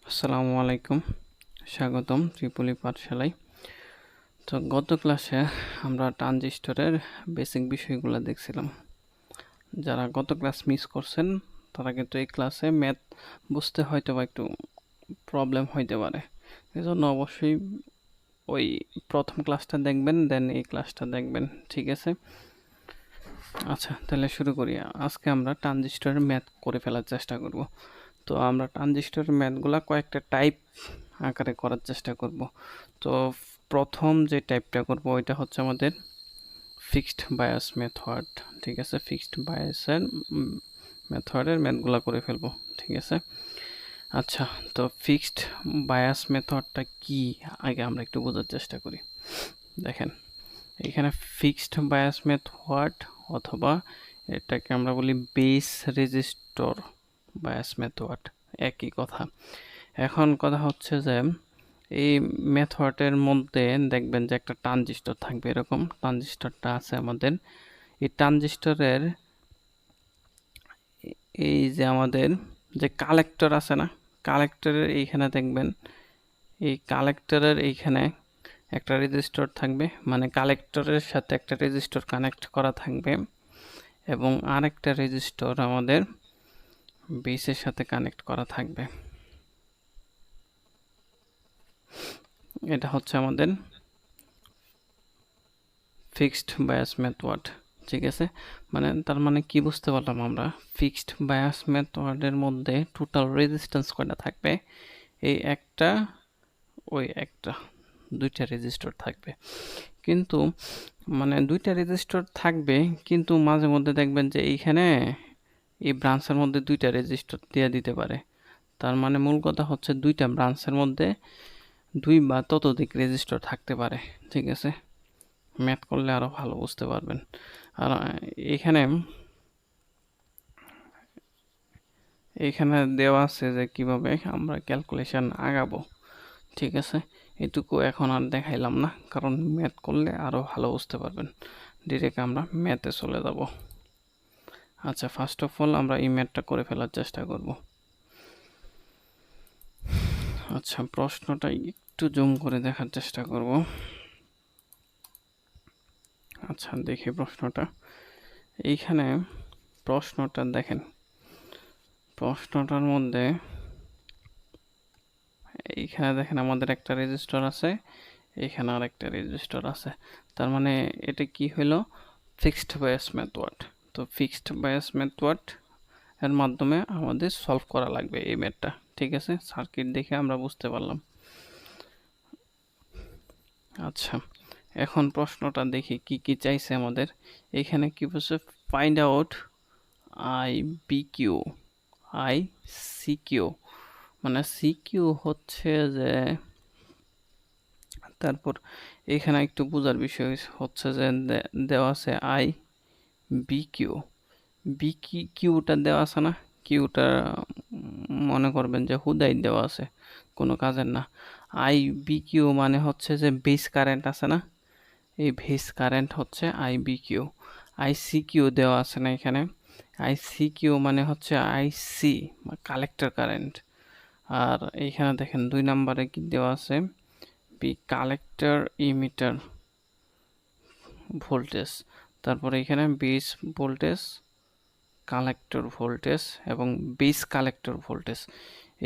আসসালামু আলাইকুম, স্বাগতম ত্রিপলি পাঠশালায়। তো গত ক্লাসে আমরা ট্রানজিস্টরের বেসিক বিষয়গুলো দেখছিলাম। যারা গত ক্লাস মিস করছেন তারা কিন্তু এই ক্লাসে ম্যাথ বুঝতে হয়তো বা একটু প্রবলেম হইতে পারে, এজন্য অবশ্যই ওই প্রথম ক্লাসটা দেখবেন, দেন এই ক্লাসটা দেখবেন, ঠিক আছে? আচ্ছা, তাহলে শুরু করি। আজকে আমরা ট্রানজিস্টরের ম্যাথ করে ফেলার চেষ্টা করব। তো আমরা ট্রানজিস্টরের ম্যাথগুলা কয়েকটা টাইপ আকারে করার চেষ্টা করব। তো প্রথম যে টাইপটা করব ওইটা হচ্ছে আমাদের ফিক্সড বায়াস মেথড, ঠিক আছে? ফিক্সড বায়াসের মেথডের ম্যাথগুলা করে ফেলবো, ঠিক আছে? আচ্ছা, তো ফিক্সড বায়াস মেথডটা কি আগে আমরা একটু বোঝার চেষ্টা করি। দেখেন, এখানে ফিক্সড বায়াস মেথড অথবা এটাকে আমরা বলি বেস রেজিস্টর বায়াস মেথড, একই কথা। এখন কথা হচ্ছে যে এই মেথডের মধ্যে দেখবেন যে একটা ট্রানজিস্টর থাকবে, এরকম ট্রানজিস্টরটা আছে আমাদের। এই ট্রানজিস্টরের এই যে আমাদের যে কালেক্টর আছে না, কালেক্টরের এইখানে দেখবেন, এই কালেক্টরের এইখানে একটা রেজিস্টর থাকবে, মানে কালেক্টরের সাথে একটা রেজিস্টর কানেক্ট করা থাকবে এবং আরেকটা রেজিস্টর আমাদের বেসের সাথে কানেক্ট করা থাকবে। এটা হচ্ছে আমাদের ফিক্সড বায়াস মেথড, ঠিক আছে? মানে তার মানে কি বুঝতে পারলাম আমরা? ফিক্সড বায়াস মেথডের মধ্যে টোটাল রেজিস্ট্যান্স কয়টা থাকবে? এই একটা, ওই একটা, দুইটা রেজিস্টর থাকবে। কিন্তু মানে দুইটা রেজিস্টর থাকবে, কিন্তু মাঝে মধ্যে দেখবেন যে এইখানে এই ব্রাঞ্চের মধ্যে দুইটা রেজিস্টর দিয়ে দিতে পারে। তার মানে মূল কথা হচ্ছে দুইটা ব্রাঞ্চের মধ্যে দুই বা ততোধিক রেজিস্টর থাকতে পারে, ঠিক আছে? ম্যাথ করলে আরো ভালো বুঝতে পারবেন। আর এখানে এখানে দেওয়া আছে যে কিভাবে আমরা ক্যালকুলেশন আগাবো, ঠিক আছে? এটুকু এখন আর দেখাইলাম না, কারণ ম্যাথ করলে আরো ভালো বুঝতে পারবেন। ডিরেক্ট আমরা ম্যাথে চলে যাব। আচ্ছা, ফার্স্ট অফ অল আমরা এই ম্যাথটা করে ফেলার চেষ্টা করব। আচ্ছা, প্রশ্নটা একটু জুম করে দেখার চেষ্টা করব। আচ্ছা, দেখি প্রশ্নটা। এইখানে প্রশ্নটা দেখেন, প্রশ্নটার মধ্যে এইখানে দেখেন আমাদের একটা রেজিস্টার আছে, এখানে আরেকটা রেজিস্টার আছে। তার মানে এটা কি হলো? Fixed bias method. তো ফিক্সড বায়াস মেথড এর মাধ্যমে আমাদের সলভ করা লাগবে এই ম্যাথটা, ঠিক আছে? সার্কিট দেখে আমরা বুঝতে পারলাম। আচ্ছা, এখন প্রশ্নটা দেখি কি কি চাইছে আমাদের। এখানে কি বলছে? Find out I B Q, I C Q, মানে সি কিউ হচ্ছে যে, তারপর এখানে একটু বোঝার বিষয় হচ্ছে যে দেওয়া আছে আই বি কিউ, বি কিউটা দেওয়া আছে না, কিউটা মনে করবেন যে হুদাই দেওয়া আছে, কোনো কাজের না। আই বি কিউ মানে হচ্ছে যে বেস কারেন্ট আছে না, এই বেস কারেন্ট হচ্ছে I B Q. I C Q দেওয়া আছে না এখানে, আই সি কিউ মানে হচ্ছে আই সি, কালেক্টর কারেন্ট। আর এইখানে দেখেন 2 নম্বরে কি দেওয়া আছে? B collector emitter voltage. তারপরে এখানে বেস ভোল্টেজ, কালেক্টর ভোল্টেজ এবং বেস কালেক্টর ভোল্টেজ,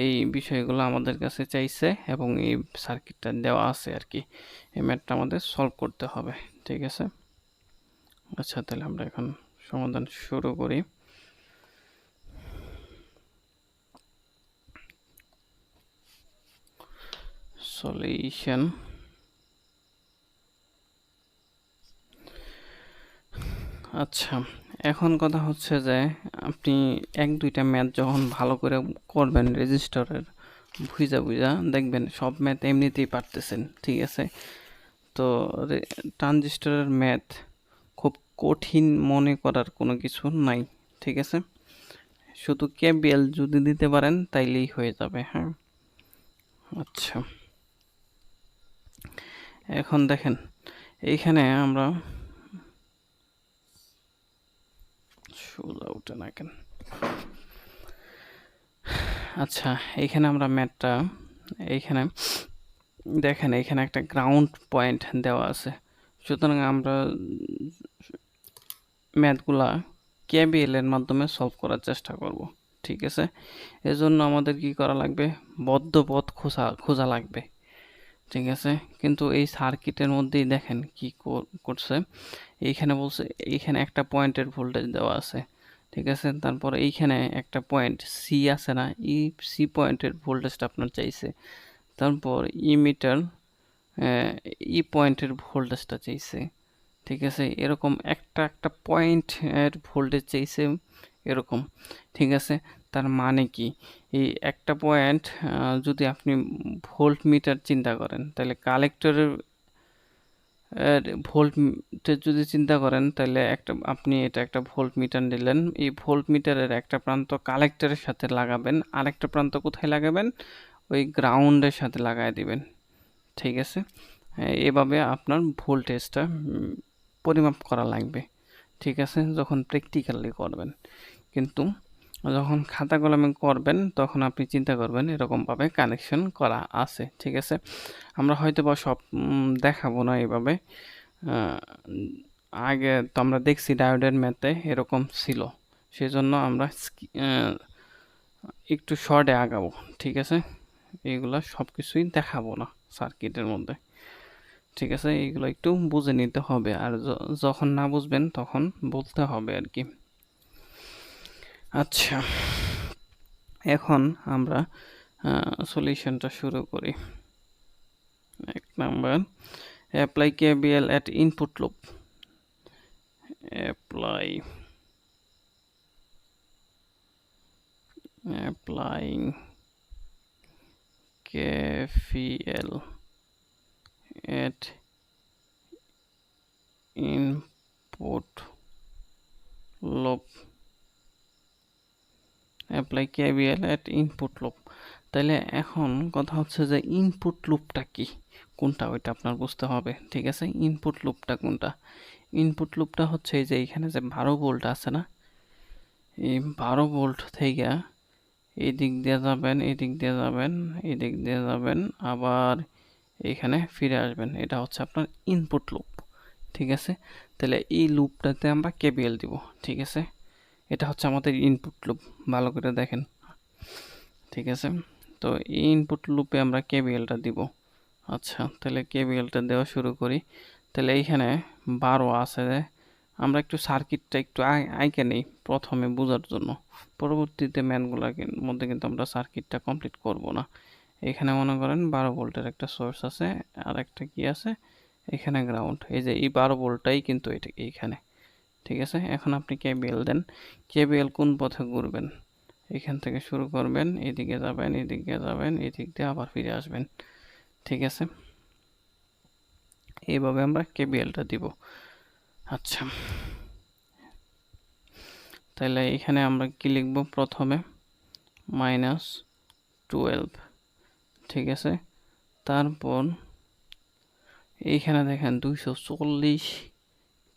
এই বিষয়গুলো আমাদের কাছে চাইছে এবং এই সার্কিটটা দেওয়া আছে আর কি। এই ম্যাথটা আমাদের সলভ করতে হবে, ঠিক আছে? আচ্ছা, তাহলে আমরা এখন সমাধান শুরু করি। সলিউশন। আচ্ছা, এখন কথা হচ্ছে যে আপনি এক দুইটা ম্যাথ যখন ভালো করে করবেন রেজিস্টারের, বুঝা বুঝা দেখবেন সব ম্যাথ এমনিতেই পারতেছেন, ঠিক আছে? তো ট্রানজিস্টরের ম্যাথ খুব কঠিন মনে করার কোনো কিছু নাই, ঠিক আছে? শুধু কেবিএল যদি দিতে পারেন তাইলেই হয়ে যাবে, হ্যাঁ? আচ্ছা, এখন দেখেন এইখানে আমরা সোজা উঠে না কেন, আচ্ছা, এইখানে আমরা ম্যাথটা এইখানে দেখেন, এইখানে একটা গ্রাউন্ড পয়েন্ট দেওয়া আছে। সুতরাং আমরা ম্যাথগুলা কেবিএল এর মাধ্যমে সলভ করার চেষ্টা করব। ঠিক আছে, এজন্য আমাদের কি করা লাগবে, বদ্ধ পথ খোঁজা লাগবে। ঠিক আছে, কিন্তু এই সার্কিটের মধ্যেই দেখেন কি করছে, এইখানে বলছে এইখানে একটা পয়েন্টের ভোল্টেজ দেওয়া আছে। ঠিক আছে, তারপর এইখানে একটা পয়েন্ট সি আছে না, এই সি পয়েন্টের ভোল্টেজটা আপনার চাইছে। তারপর ইমিটার ই পয়েন্টের ভোল্টেজটা চাইছে। ঠিক আছে, এরকম একটা একটা পয়েন্টের ভোল্টেজ চাইছে এরকম। ঠিক আছে, তার মানে কি, এই একটা পয়েন্ট যদি আপনি ভোল্ট মিটার চিন্তা করেন, তাহলে কালেক্টরের ভোল্টেজ যদি চিন্তা করেন, তাহলে আপনি এটা একটা ভোল্ট মিটার নিলেন। এই ভোল্ট মিটারের একটা প্রান্ত কালেক্টরের সাথে লাগাবেন, আরেকটা প্রান্ত কোথায় লাগাবেন, ওই গ্রাউন্ডের সাথে লাগাই দিবেন। ঠিক আছে, এভাবে আপনার ভোল্টেজটা পরিমাপ করা লাগবে। ঠিক আছে, যখন প্র্যাকটিক্যালি করবেন। কিন্তু যখন খাতা কলমে করবেন তখন আপনি চিন্তা করবেন এরকমভাবে কানেকশন করা আছে। ঠিক আছে, আমরা হয়তো বা সব দেখাবো না এইভাবে। আগে তো আমরা দেখছি ডায়োডের ম্যাথে এরকম ছিল, সেজন্য আমরা একটু শর্টে আগাবো। ঠিক আছে, এইগুলা সব কিছুই দেখাবো না সার্কিটের মধ্যে। ঠিক আছে, এইগুলো একটু বুঝে নিতে হবে, আর যখন না বুঝবেন তখন বলতে হবে আর কি। আচ্ছা, এখন আমরা সলিউশনটা শুরু করি। 1 number, apply KBL at input loop. Applying KVL at input loop. Apply KVL at input loop. তাহলে এখন কথা হচ্ছে যে ইনপুট লুপটা কি, কোনটা, ওইটা আপনার বুঝতে হবে। ঠিক আছে, ইনপুট লুপটা কোনটা, ইনপুট লুপটা হচ্ছে এই যে এখানে যে 12 ভোল্ট আছে না, এই 12 ভোল্ট থেকে এই দিক দিয়ে যাবেন, এই দিক দিয়ে যাবেন, এই দিক দিয়ে যাবেন, আবার এখানে ফিরে আসবেন, এটা হচ্ছে আপনার ইনপুট লুপ। ঠিক আছে, তাহলে এই লুপটাতে আমরা কেবিএল দিব। ঠিক আছে, এটা হচ্ছে আমাদের ইনপুট লুপ, ভালো করে দেখেন। ঠিক আছে, তো এই ইনপুট লুপে আমরা কেবিএলটা দিব। আচ্ছা, তাহলে কেবিএলটা দেওয়া শুরু করি। তাহলে এইখানে 12 আছে, আমরা একটু সার্কিটটা একটু আইকে নেই প্রথমে বোঝার জন্য, পরবর্তীতে ম্যানগুলোর মধ্যে কিন্তু আমরা সার্কিটটা কমপ্লিট করব না। এখানে মনে করেন 12 ভোল্টের একটা সোর্স আছে, আর একটা কি আছে এখানে গ্রাউন্ড, এই যে এই 12 ভোল্টটাই কিন্তু এটা এইখানে। ঠিক আছে, এখন আপনি কেবিএল দেন, কেবিএল কোন পথে ঘুরবেন, এখান থেকে শুরু করবেন, এদিকে যাবেন, এদিকে যাবেন, এদিক দিয়ে আবার ফিরে আসবেন। ঠিক আছে, এইভাবে আমরা কেবিএলটা দিব। আচ্ছা, তাহলে এখানে আমরা কি লিখব, প্রথমে -12। ঠিক আছে, তারপর এইখানে দেখেন 240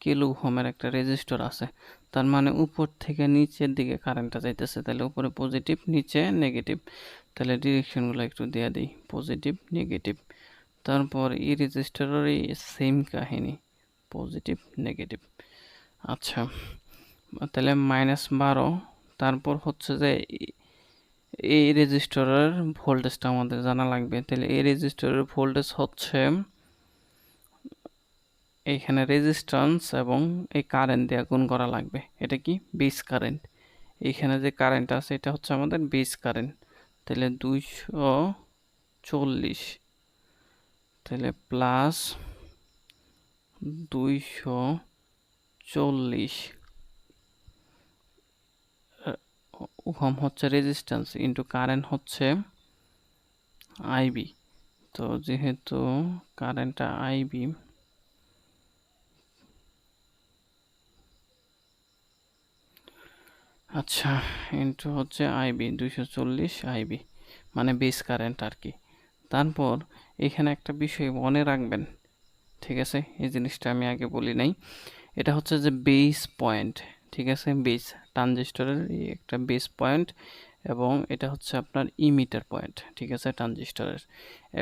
কিলো ওহমের একটা রেজিস্টর আছে, তার মানে উপর থেকে নিচের দিকে কারেন্টটা যাইতেছে, তাহলে উপরে পজিটিভ, নিচে নেগেটিভ। তাহলে ডিরেকশনগুলো একটু দিয়ে দিই, পজিটিভ নেগেটিভ। তারপর এই রেজিস্টারের সেম কাহিনী, পজিটিভ নেগেটিভ। আচ্ছা, তাহলে -12। তারপর হচ্ছে যে এই রেজিস্টারের ভোল্টেজটা আমাদের জানা লাগবে। তাহলে এই রেজিস্টারের ভোল্টেজ হচ্ছে, এইখানে রেজিস্ট্যান্স এবং এই কারেন্ট দিয়ে গুণ করা লাগবে। এটা কি, বেস কারেন্ট। এইখানে যে কারেন্ট আছে এটা হচ্ছে আমাদের বেস কারেন্ট। তাহলে 240, তাহলে প্লাস 240 ওহম হচ্ছে রেজিস্ট্যান্স, ইন্টু কারেন্ট হচ্ছে আইবি। তো যেহেতু কারেন্টটা আইবি, আচ্ছা, ইন্টু হচ্ছে আইবি, 240 আইবি, মানে বেস কারেন্ট আর কি। তারপর এখানে একটা বিষয় মনে রাখবেন। ঠিক আছে, এই জিনিসটা আমি আগে বলি নাই, এটা হচ্ছে যে বেস পয়েন্ট। ঠিক আছে, বেস ট্রানজিস্টরের একটা বেস পয়েন্ট এবং এটা হচ্ছে আপনার ইমিটার পয়েন্ট, ঠিক আছে, ট্রানজিস্টরের।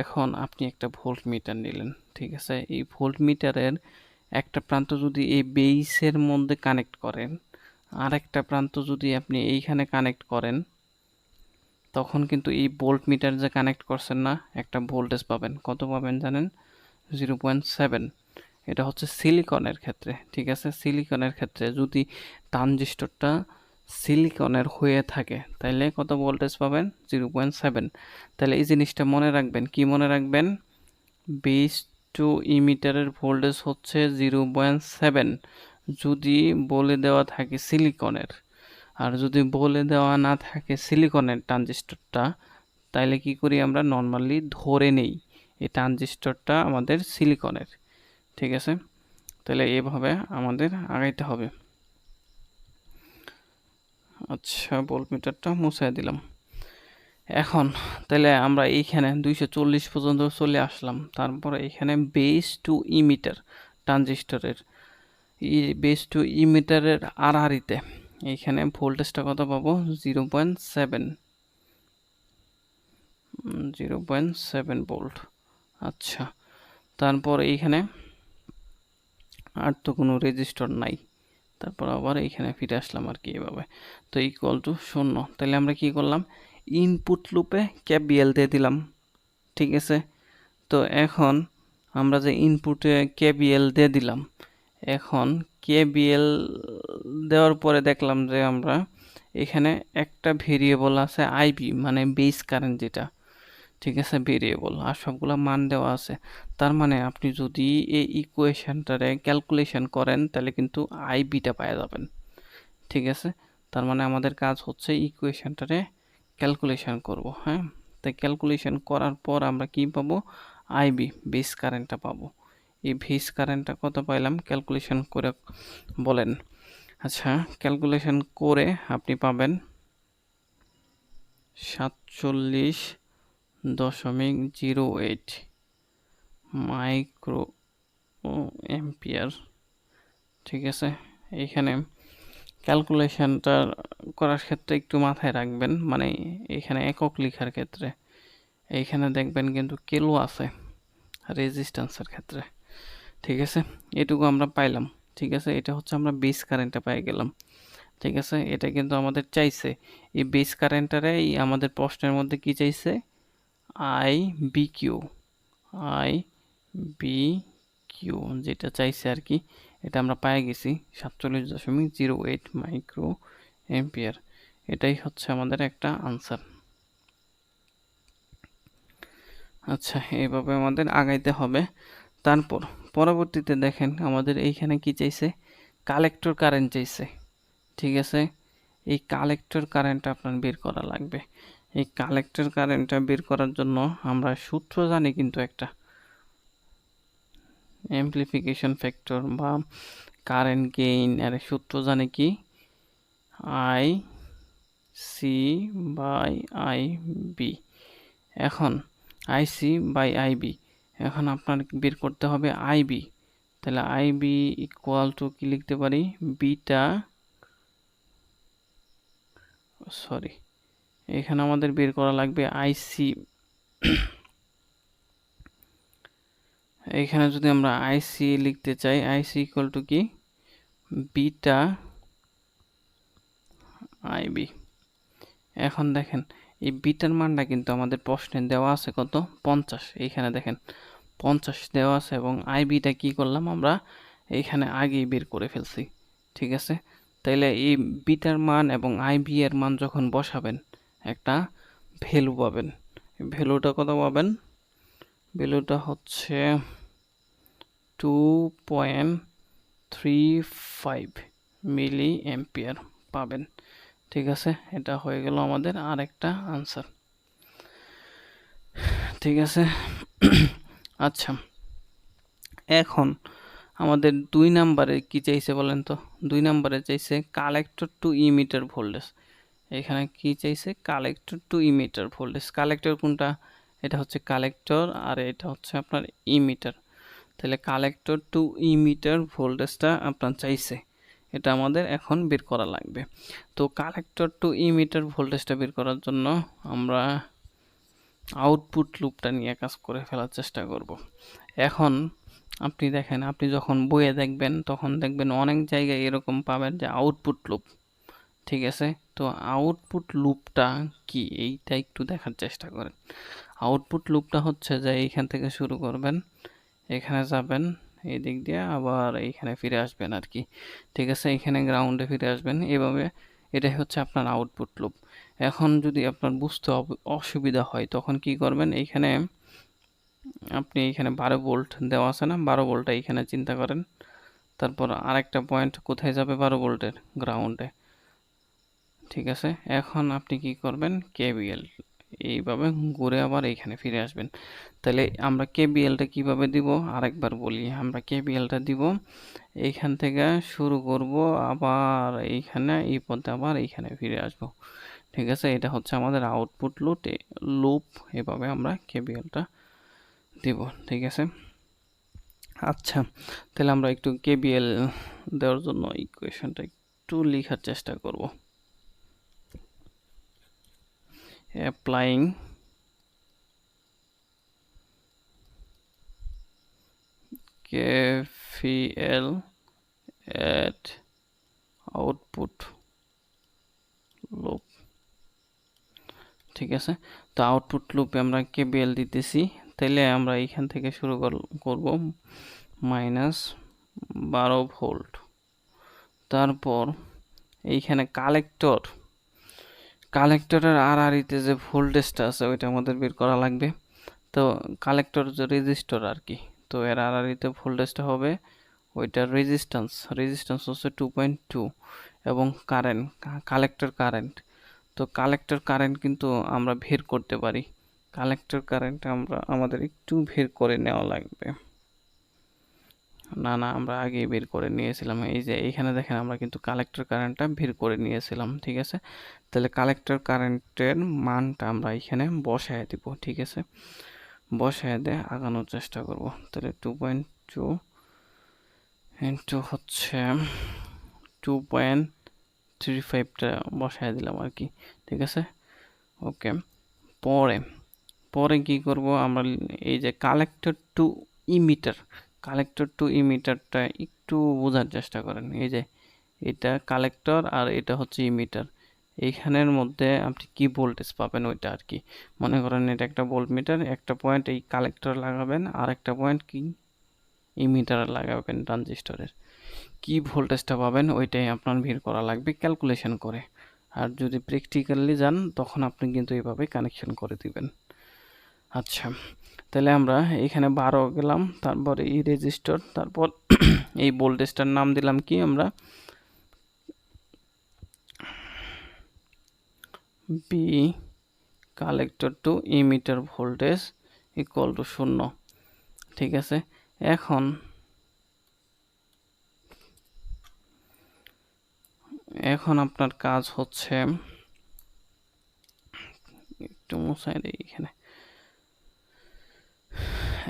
এখন আপনি একটা ভোল্ট মিটার নিলেন, ঠিক আছে, এই ভোল্ট মিটারের একটা প্রান্ত যদি এই বেসের মধ্যে কানেক্ট করেন, আর একটা প্রান্ত যদি আপনি এইখানে কানেক্ট করেন, তখন কিন্তু এই ভোল্ট মিটার যে কানেক্ট করছেন না, একটা ভোল্টেজ পাবেন। কত পাবেন জানেন? 0.7। এটা হচ্ছে সিলিকনের ক্ষেত্রে, ঠিক আছে। সিলিকনের ক্ষেত্রে যদি ট্রানজিস্টরটা সিলিকনের হয়ে থাকে তাহলে কত ভোল্টেজ পাবেন? 0.7। তাহলে এই জিনিসটা মনে রাখবেন। কি মনে রাখবেন? বেস টু ইমিটারের ভোল্টেজ হচ্ছে 0.7 যদি বলে দেওয়া থাকে সিলিকনের। আর যদি বলে দেওয়া না থাকে সিলিকনের ট্রানজিস্টরটা, তাইলে কি করি আমরা? নর্মালি ধরে নেই এই ট্রানজিস্টরটা আমাদের সিলিকনের, ঠিক আছে। তাহলে এভাবে আমাদের আগাইতে হবে। আচ্ছা, ভোল্টমিটারটা মুছাই দিলাম। এখন তাহলে আমরা এইখানে 240 পর্যন্ত চলে আসলাম। তারপরে এখানে বেস টু ইমিটার ট্রানজিস্টরের বেস টু ইমিটারের আড়াআড়িতে এইখানে ভোল্টেজটা কত পাবো? 0.7 ভোল্ট। আচ্ছা, তারপর এইখানে আর তো কোনো রেজিস্টর নাই, তারপর আবার এইখানে ফিরে আসলাম আর কি এভাবে। তো ইকুয়াল টু 0। তাহলে আমরা কি করলাম? ইনপুট লুপে কেবিএল দিয়ে দিলাম, ঠিক আছে। তো এখন আমরা যে ইনপুটে কেবিএল দিয়ে দিলাম, এখন কেবিএল দেওয়ার পরে দেখলাম যে আমরা এখানে একটা ভেরিয়েবল আছে আইবি, মানে বেস কারেন্ট যেটা, ঠিক আছে, ভেরিয়েবল, আর সবগুলো মান দেওয়া আছে। তার মানে আপনি যদি এই ইকুয়েশনটারে ক্যালকুলেশন করেন তাহলে কিন্তু আইবিটা পাওয়া যাবেন, ঠিক আছে। তার মানে আমাদের কাজ হচ্ছে ইকুয়েশনটারে ক্যালকুলেশন করব, হ্যাঁ। তাই ক্যালকুলেশন করার পর আমরা কি পাবো? আইবি, বেস কারেন্টটা পাবো। এই বেস কারেন্টটা কত পাইলাম? ক্যালকুলেশন করে বলেন। আচ্ছা, ক্যালকুলেশন করে আপনি পাবেন 47.08 মাইক্রো এম্পিয়ার, ঠিক আছে। এইখানে ক্যালকুলেশনটা করার ক্ষেত্রে একটু মাথায় রাখবেন, মানে এখানে একক লেখার ক্ষেত্রে এইখানে দেখবেন কিন্তু কিলো আছে রেজিস্ট্যান্সের ক্ষেত্রে, ঠিক আছে। এটুকু আমরা পাইলাম, ঠিক আছে। এটা হচ্ছে আমরা বেস কারেন্টটা পাই গেলাম, ঠিক আছে। এটা কিন্তু আমাদের চাইছে এই বেস কারেন্টটারে আমাদের প্রশ্নের মধ্যে কি চাইছে? I B Q, I B Q যেটা চাইছে আর কি, এটা আমরা পেয়ে গেছি 47.08 মাইক্রো এম্পিয়ার। এটাই হচ্ছে আমাদের একটা আনসার। আচ্ছা, এইভাবে আমাদের আগাইতে হবে। তারপর পরবর্তীতে দেখেন আমাদের এইখানে কি চাইছে? কালেক্টর কারেন্ট চাইছে, ঠিক আছে। এই কালেক্টর কারেন্টটা আপনার বের করা লাগবে। এই কালেক্টর কারেন্টটা বের করার জন্য আমরা সূত্র জানি কিন্তু একটা, অ্যামপ্লিফিকেশন ফ্যাক্টর বা কারেন্ট গেইন এর সূত্র জানি কি? I C by I B. এখন আইসি বাই আইবি, এখন আপনার বের করতে হবে আইবি। তাহলে আইবি ইকুয়াল টু কি লিখতে পারি? বিটা, সরি, এখানে আমাদের বের করা লাগবে আইসি। এখানে যদি আমরা আইসি লিখতে চাই, আইসি ইকুয়াল টু কি? Beta IB. এখন দেখেন এই বিটার মানটা কিন্তু আমাদের প্রশ্নে দেওয়া আছে কত? 50। এইখানে দেখেন 50 দেওয়া আছে, এবং আইবিটা কি করলাম আমরা এইখানে আগেই বের করে ফেলছি, ঠিক আছে। তাইলে এই বিটার মান এবং আইবি এর মান যখন বসাবেন একটা ভ্যালু পাবেন। ভ্যালুটা কত পাবেন? ভ্যালুটা হচ্ছে 2.35 মিলি অ্যাম্পিয়ার পাবেন, ঠিক আছে। এটা হয়ে গেল আমাদের আরেকটা আনসার, ঠিক আছে। আচ্ছা, এখন আমাদের 2 নম্বরে কি চাইছে বলেন তো? 2 নম্বরে চাইছে কালেক্টর টু ইমিটার ভোল্টেজ। এখানে কি চাইছে? Collector to emitter voltage. Collector কোনটা? এটা হচ্ছে কালেক্টর, আর এটা হচ্ছে আপনার ইমিটার। তাহলে কালেক্টর টু ইমিটার ভোল্টেজটা আপনার চাইছে। এটা আমাদের এখন বের করা লাগবে। তো কালেক্টর টু ইমিটার ভোল্টেজটা বের করার জন্য আমরা আউটপুট লুপটা নিয়ে কাজ করে ফেলার চেষ্টা করব। এখন আপনি দেখেন, আপনি যখন বইয়ে দেখবেন তখন দেখবেন অনেক জায়গায় এরকম পাবেন যে আউটপুট লুপ, ঠিক আছে? তো আউটপুট লুপটা কি এইটা একটু দেখার চেষ্টা করেন। আউটপুট লুপটা হচ্ছে যে এইখান থেকে শুরু করবেন, এখানে যাবেন এই দিক দিয়ে, আবার এইখানে ফিরে আসবেন আর কি, ঠিক আছে? এখানে গ্রাউন্ডে ফিরে আসবেন, এভাবে এটাই হচ্ছে আপনার আউটপুট লুপ। এখন যদি আপনার বুঝতে অসুবিধা হয় তখন কি করবেন, এইখানে আপনি এইখানে 12 ভোল্ট দেওয়া আছে না, 12 ভোল্টটা এইখানে চিন্তা করেন, তারপর আরেকটা পয়েন্ট কোথায় যাবে, 12 ভোল্টের গ্রাউন্ডে, ঠিক আছে? এখন আপনি কি করবেন, কেবিএল এইভাবে ঘুরে আবার এইখানে ফিরে আসবেন। তাহলে আমরা কেবিএলটা কিভাবে দিব আরেকবার বলি, আমরা কেবিএলটা দিব এইখান থেকে শুরু করব, আবার এইখানে এই পথে আবার এইখানে ফিরে আসব, ঠিক আছে? এটা হচ্ছে আমাদের আউটপুট লুপ, এভাবে আমরা কেবিএলটা দিব, ঠিক আছে? আচ্ছা, তাহলে আমরা একটু কেবিএল দেওয়ার জন্য ইকুয়েশনটা একটু লেখার চেষ্টা করব। Applying KVL at output loop, ঠিক আছে? তো আউটপুট লুপে আমরা কেবিএল দিতেছি, তাইলে আমরা এইখান থেকে শুরু করব -12 ভোল্ট, তারপর এইখানে কালেক্টরের আরআরিতে যে ভোল্টেজটা আছে ওইটা আমাদের বের করা লাগবে। তো কালেক্টর যে রেজিস্টর আর কি, তো এর আরআরিতে ভোল্টেজটা হবে ওইটার রেজিস্ট্যান্স হচ্ছে 2.2, এবং কালেক্টর কারেন্ট, তো কালেক্টর কারেন্ট কিন্তু আমরা বের করতে পারি, কালেক্টর কারেন্ট আমাদের একটু বের করে নেওয়া লাগবে। না আমরা আগেই বের করে নিয়েছিলাম, এই যে এইখানে দেখেন আমরা কিন্তু কালেক্টর কারেন্টটা বের করে নিয়েছিলাম, ঠিক আছে? তাহলে কালেক্টর কারেন্টের মানটা আমরা এখানে বসায় দিব, ঠিক আছে? বসায় দিয়ে আগানোর চেষ্টা করব। তাহলে 2.2 ইন্টু হচ্ছে 2.35টা বসায় দিলাম আর কি, ঠিক আছে? ওকে, পরে কি করব আমরা, এই যে কালেক্টর টু ইমিটারটা একটু বোঝার চেষ্টা করেন। এই যে এটা কালেক্টর আর এটা হচ্ছে ইমিটার, এইখানের মধ্যে আপনি কি ভোল্টেজ পাবেন ওইটা আর কি। মনে করেন এটা একটা ভোল্টমিটার, একটা পয়েন্ট এই কালেক্টর লাগাবেন আর একটা পয়েন্ট কি ইমিটার লাগাবেন ট্রানজিস্টরের, কি ভোল্টেজটা পাবেন ওইটাই আপনার বের করা লাগবে ক্যালকুলেশন করে। আর যদি প্র্যাকটিক্যালি যান তখন আপনি কিন্তু এইভাবে কানেকশন করে দিবেন। আচ্ছা, তাহলে আমরা এখানে 12 গেলাম, তারপর এই রেজিস্টর, তারপর এই ভোল্টেজটার নাম দিলাম কি আমরা, B collector to emitter voltage equal to 0, ঠিক আছে? এখন আপনার কাজ হচ্ছে, একটু মুছাই দিই এখানে,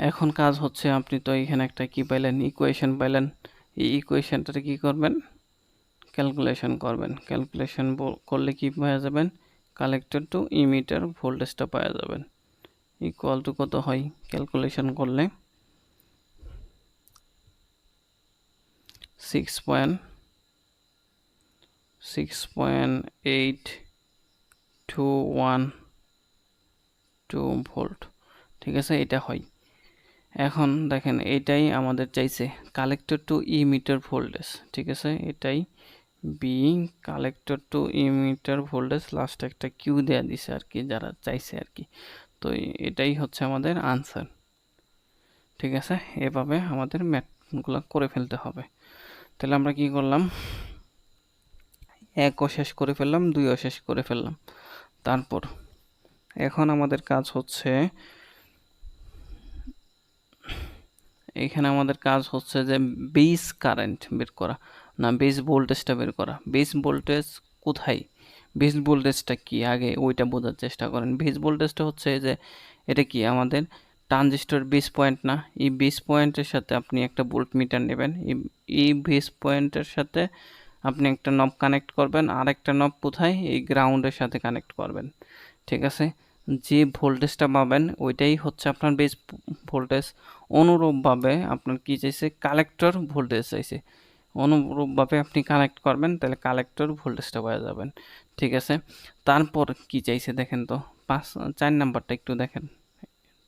এখন কাজ হচ্ছে আপনি তো এখানে একটা কি পাইলেন, ইকুয়েশন পাইলেন, এই ইকুয়েশনটা কি করবেন, ক্যালকুলেশন করবেন। ক্যালকুলেশন করলে কি পাওয়া যাবেন, কালেক্টর টু ইমিটার ভোল্টেজটা পাওয়া যাবেন, ইকুয়াল টু কত হয় ক্যালকুলেশন করলে 6.8212 ভোল্ট, ঠিক আছে? এটা হয়। এখন দেখেন এটাই আমাদের চাইছে, কালেক্টর টু ইমিটার ভোল্টেজ, ঠিক আছে? এটাই B collector to emitter voltage, লাস্টে একটা কিউ দেয়া দিছে আর কি, যারা চাইছে আর কি। তো এটাই হচ্ছে আমাদের আনসার, ঠিক আছে? এভাবে আমাদের ম্যাথগুলো করে ফেলতে হবে। তাহলে আমরা কি করলাম, 1ও শেষ করে ফেললাম, 2ও শেষ করে ফেললাম। তারপর এখন আমাদের কাজ হচ্ছে, এখানে আমাদের কাজ হচ্ছে যে বেস কারেন্ট বের করা, না বেস ভোল্টেজটা বের করা। বেস ভোল্টেজ কোথায়, বেস ভোল্টেজটা কি আগে ওইটা বোঝার চেষ্টা করেন। বেস ভোল্টেজটা হচ্ছে যে এটা কি আমাদের ট্রানজিস্টর বেস পয়েন্ট না, এই বেস পয়েন্টের সাথে আপনি একটা ভোল্ট মিটার নেবেন, এই বেস পয়েন্টের সাথে আপনি একটা নব কানেক্ট করবেন, আর একটা নব কোথায়, এই গ্রাউন্ডের সাথে কানেক্ট করবেন। ঠিক আছে, যে ভোল্টেজটা পাবেন ওইটাই হচ্ছে আপনার বেস ভোল্টেজ। অনুরূপভাবে আপনার কি চাইছে, কালেক্টর ভোল্টেজ চাইছে, অনুরূপভাবে আপনি কানেক্ট করবেন, তাহলে কালেক্টর ভোল্টেজটা পেয়ে যাবেন। ঠিক আছে, তারপর কি চাইছে দেখেন তো, 4 নাম্বারটা একটু দেখেন।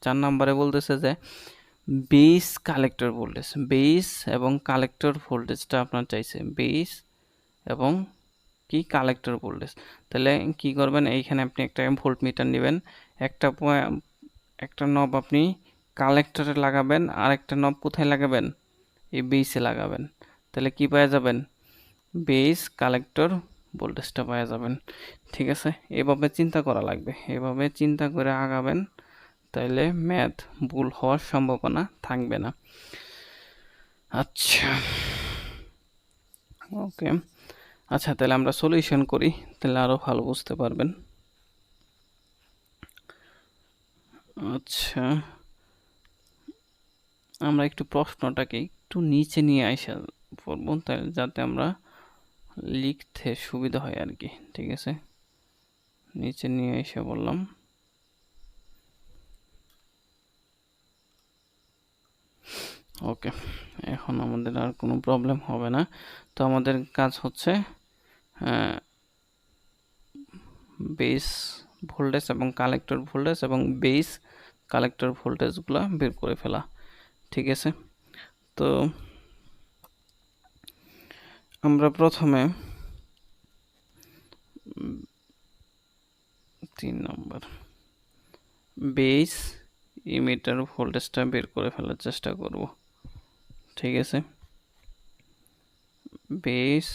4 নাম্বারে বলতেছে যে বেস কালেক্টর ভোল্টেজ, বেস এবং কালেক্টর ভোল্টেজটা আপনার চাইছে, বেস এবং কি কালেক্টর ভোল্টেজ। তাহলে কি করবেন, এইখানে আপনি একটা ভোল্ট মিটার নেবেন, একটা নব আপনি কালেক্টরে লাগাবেন, আর একটা নব কোথায় লাগাবেন, এই বেসে লাগাবেন। তাহলে কি পাওয়া যাবেন, বেস কালেক্টর ভোল্টেজটা পাওয়া যাবেন। ঠিক আছে, এভাবে চিন্তা করা লাগবে, এভাবে চিন্তা করে আগাবেন, তাইলে ম্যাথ ভুল হওয়ার সম্ভাবনা থাকবে না। আচ্ছা, ওকে, আচ্ছা তাহলে আমরা সলিউশন করি, তাহলে আরো ভালো বুঝতে পারবেন। আচ্ছা, আমরা একটু প্রশ্নটাকে একটু নিচে নিয়ে আসা পড়বো, তাহলে যাতে আমরা লিখতে সুবিধা হয় আর কি। ঠিক আছে, নিচে নিয়ে এসে বললাম। ওকে, এখন আমাদের আর কোনো প্রবলেম হবে না। তো আমাদের কাজ হচ্ছে বেস ভোল্টেজ এবং কালেক্টর ভোল্টেজ এবং বেস কালেক্টর ভোল্টেজগুলো বের করে ফেলা। ঠিক আছে, তো আমরা প্রথমে 3 নম্বর বেস ইমিটার ভোল্টেজটা বের করে ফেলার চেষ্টা করব। ঠিক আছে, বেস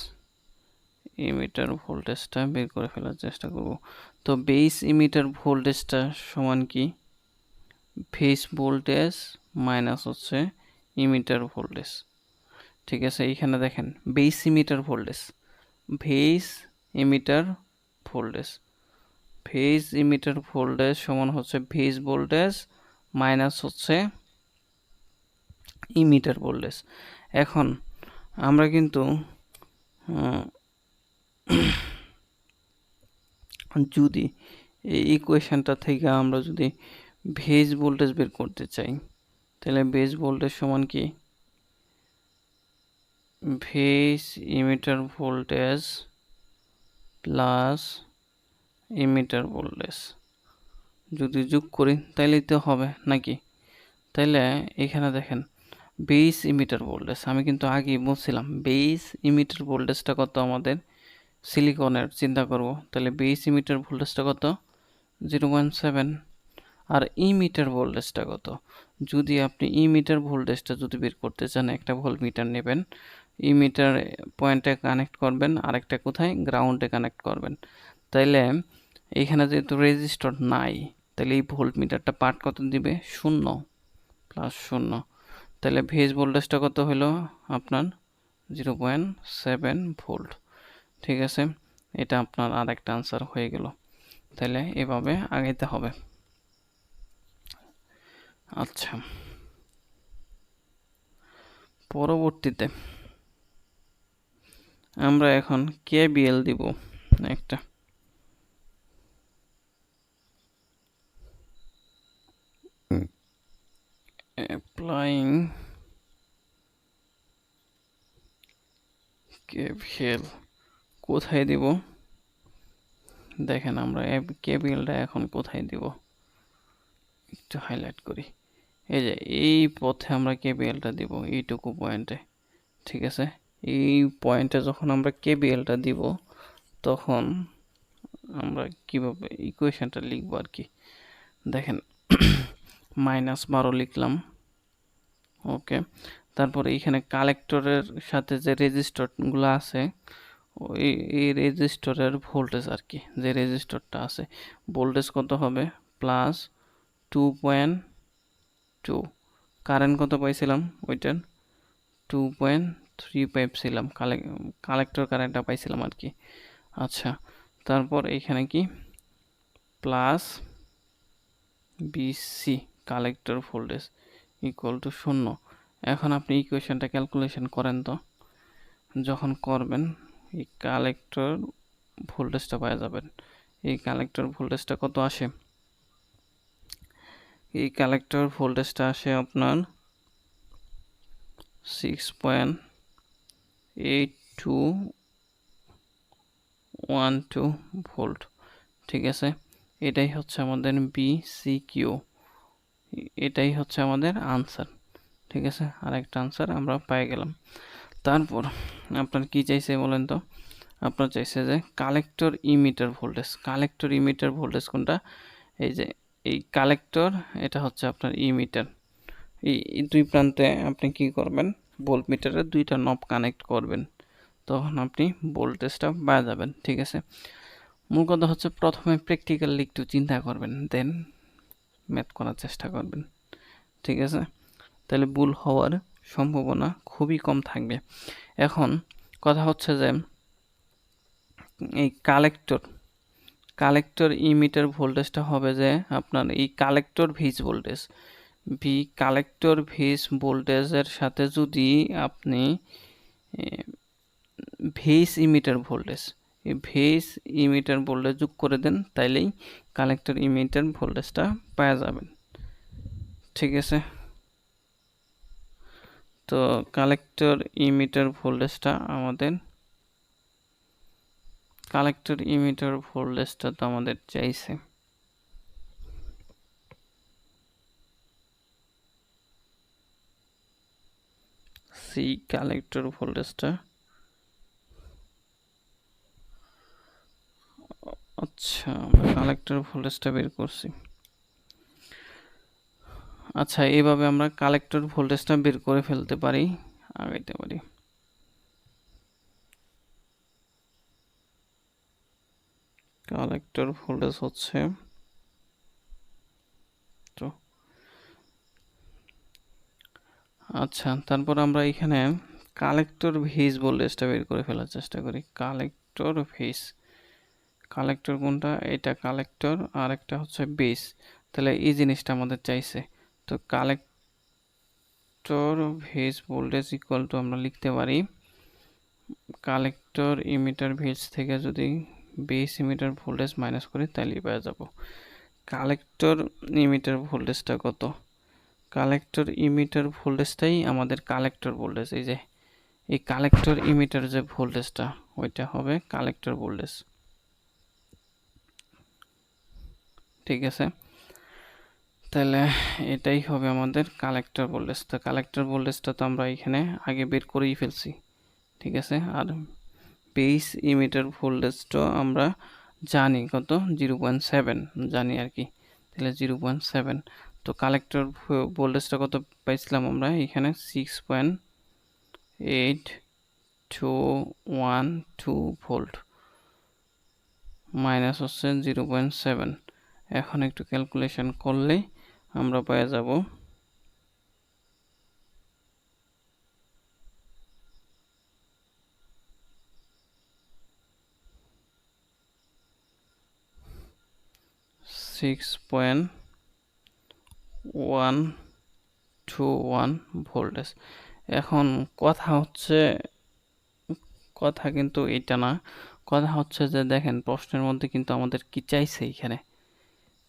ইমিটার ভোল্টেজটা বের করে ফেলার চেষ্টা করব। তো বেস ইমিটার ভোল্টেজটা সমান কি, ফেজ ভোল্টেজ মাইনাস হচ্ছে ইমিটার ভোল্টেজ। ঠিক আছে, এইখানে দেখেন base emitter voltage, phase emitter voltage, phase emitter voltage সমান হচ্ছে ফেজ ভোল্টেজ মাইনাস হচ্ছে ইমিটার ভোল্টেজ। এখন আমরা কিন্তু যদি এই ইকুয়েশনটা থেকে আমরা যদি ফেজ ভোল্টেজ বের করতে চাই, তাহলে বেস ভোল্টেজ সমান কি, phase emitter voltage plus emitter voltage যদি যোগ করি তাইলেই তো হবে নাকি। তাইলে এখানে দেখেন বেস ইমিটার ভোল্টেজ, আমি কিন্তু আগেই বলছিলাম বেস ইমিটার ভোল্টেজটা কত, আমাদের সিলিকনের চিন্তা করব, তাহলে বেস ইমিটার ভোল্টেজটা কত, 0.7। আর ইমিটার ভোল্টেজটা কত, যদি আপনি ইমিটার ভোল্টেজটা যদি বের করতে চান, একটা ভোল্ট মিটার নেবেন, ইমিটার পয়েন্টে কানেক্ট করবেন, আরেকটা কোথায়, গ্রাউন্ডে কানেক্ট করবেন। তাইলে এইখানে যেহেতু রেজিস্টর নাই, তাহলে এই ভোল্ট মিটারটা পার্ট কত দিবে, 0 প্লাস 0। তাহলে ফেজ ভোল্টেজটা কত হলো আপনার, 0.7 ভোল্ট। ঠিক আছে, এটা আপনার আর একটা আনসার হয়ে গেল। তাহলে এভাবে আগাইতে হবে। আচ্ছা, পরবর্তীতে আমরা এখন কেবিএল দিব একটা। অ্যাপ্লাইং কেবিএল কোথায় দিব, দেখেন আমরা কেবিএলটা এখন কোথায় দিব, একটু হাইলাইট করি। এই যে এই পথে আমরা কেবিএলটা দিব, এইটুকু পয়েন্টে। ঠিক আছে, এই পয়েন্টে যখন আমরা কেবিএলটা দিব, তখন আমরা কিভাবে ইকুয়েশনটা লিখবো আর কি। দেখেন -12 লিখলাম। ওকে, তারপরে এইখানে কালেক্টরের সাথে যে রেজিস্টরগুলো আছে, ওই এই রেজিস্টরের ভোল্টেজ আর কি, যে রেজিস্টরটা আছে ভোল্টেজ কত হবে, +2.2। কারেন্ট কত পাইছিলাম ওইটার, 2.35 ছিলাম, কালেক্টর কারেন্টটা পাইছিলাম আর কি। আচ্ছা, তারপর এইখানে কি plus BC collector voltage equal to 0। এখন আপনি ইকুয়েশনটা ক্যালকুলেশন করেন তো, যখন করবেন এই কালেক্টর ভোল্টেজটা পাওয়া যাবেন। এই কালেক্টর ভোল্টেজটা কত আসে? এই কালেক্টর ভোল্টেজটা আসে আপনার 6.8212 ভোল্ট। ঠিক আছে, এটাই হচ্ছে আমাদের BCQ, এটাই হচ্ছে আমাদের আনসার। ঠিক আছে, আরেকটা আনসার আমরা পেয়ে গেলাম। তারপর আপনার কি চাইছে বলেন তো? আপনার চাইছে যে collector emitter voltage. Collector emitter voltage কোনটা? এই যে এই কালেক্টর, এটা হচ্ছে আপনার ইমিটার। এই দুই প্রান্তে আপনি কি করবেন? ভোল্টমিটারের দুইটা নব কানেক্ট করবেন, তখন আপনি ভোল্টেজটা পেয়ে যাবেন। ঠিক আছে, মূল কথা হচ্ছে প্রথমে প্র্যাকটিক্যালি একটু চিন্তা করবেন, দেন ম্যাথ করার চেষ্টা করবেন। ঠিক আছে, তাহলে ভুল হওয়ার সম্ভাবনা খুবই কম থাকবে। এখন কথা হচ্ছে যে এই কালেক্টর ইমিটার ভোল্টেজটা হবে যে আপনার এই কালেক্টর ভিজ ভোল্টেজ, কালেক্টর ভিজ ভোল্টেজের সাথে যদি আপনি ভেজ ইমিটার ভোল্টেজ, এই ভেজ ইমিটার ভোল্টেজ যোগ করে দেন, তাইলেই কালেক্টর ইমিটার ভোল্টেজটা পাওয়া যাবেন। ঠিক আছে, তো কালেক্টর ইমিটার ভোল্টেজটা তো আমাদের চাইছে সি কালেক্টর ভোল্টেজটা। আচ্ছা, আমরা কালেক্টর ভোল্টেজটা বের করছি। আচ্ছা, এইভাবে আমরা কালেক্টর ভোল্টেজটা বের করে ফেলতে পারি, আগাইতে পারি। কালেক্টর ভোল্টেজ হচ্ছে তো, আচ্ছা, তারপর আমরা এখানে কালেক্টর ভেজ ভোল্টেজটা বের করে ফেলার চেষ্টা করি। কালেক্টর ভেজ, কালেক্টর কোনটা? এটা কালেক্টর, আর একটা হচ্ছে বেস। তাহলে এই জিনিসটা আমাদের চাইছে। তো collector veg voltage equal two আমরা লিখতে পারি কালেক্টর ইমিটার ভেজ থেকে যদি বেস ইমিটার ভোল্টেজ মাইনাস করি তাহলে পেয়ে যাব কালেক্টর ইমিটার ভোল্টেজটা কত। কালেক্টর ইমিটার ভোল্টেজটাই আমাদের কালেক্টর ভোল্টেজ। এই যে এই কালেক্টর ইমিটার যে ভোল্টেজটা, ওইটা হবে কালেক্টর ভোল্টেজ। ঠিক আছে, তাহলে এটাই হবে আমাদের কালেক্টর ভোল্টেজ। তো কালেক্টর ভোল্টেজটা তো আমরা এখানে আগে বের করেই ফেলছি। ঠিক আছে, আর বেস ইমিটার ভোল্টেজটা আমরা জানি কত, 0.7 জানি আর কি, তাহলে 0.7। তো কালেক্টর ভোল্টেজটা কত পাইছিলাম আমরা এখানে? 6.8212 ভোল্ট মাইনাস হচ্ছে 0.7। এখন একটু ক্যালকুলেশন করলেই আমরা পেয়ে যাব 6.121 ভোল্টেজ। এখন কথা কিন্তু এটা না, কথা হচ্ছে যে দেখেন প্রশ্নের মধ্যে কিন্তু আমাদের কি চাইছে, এখানে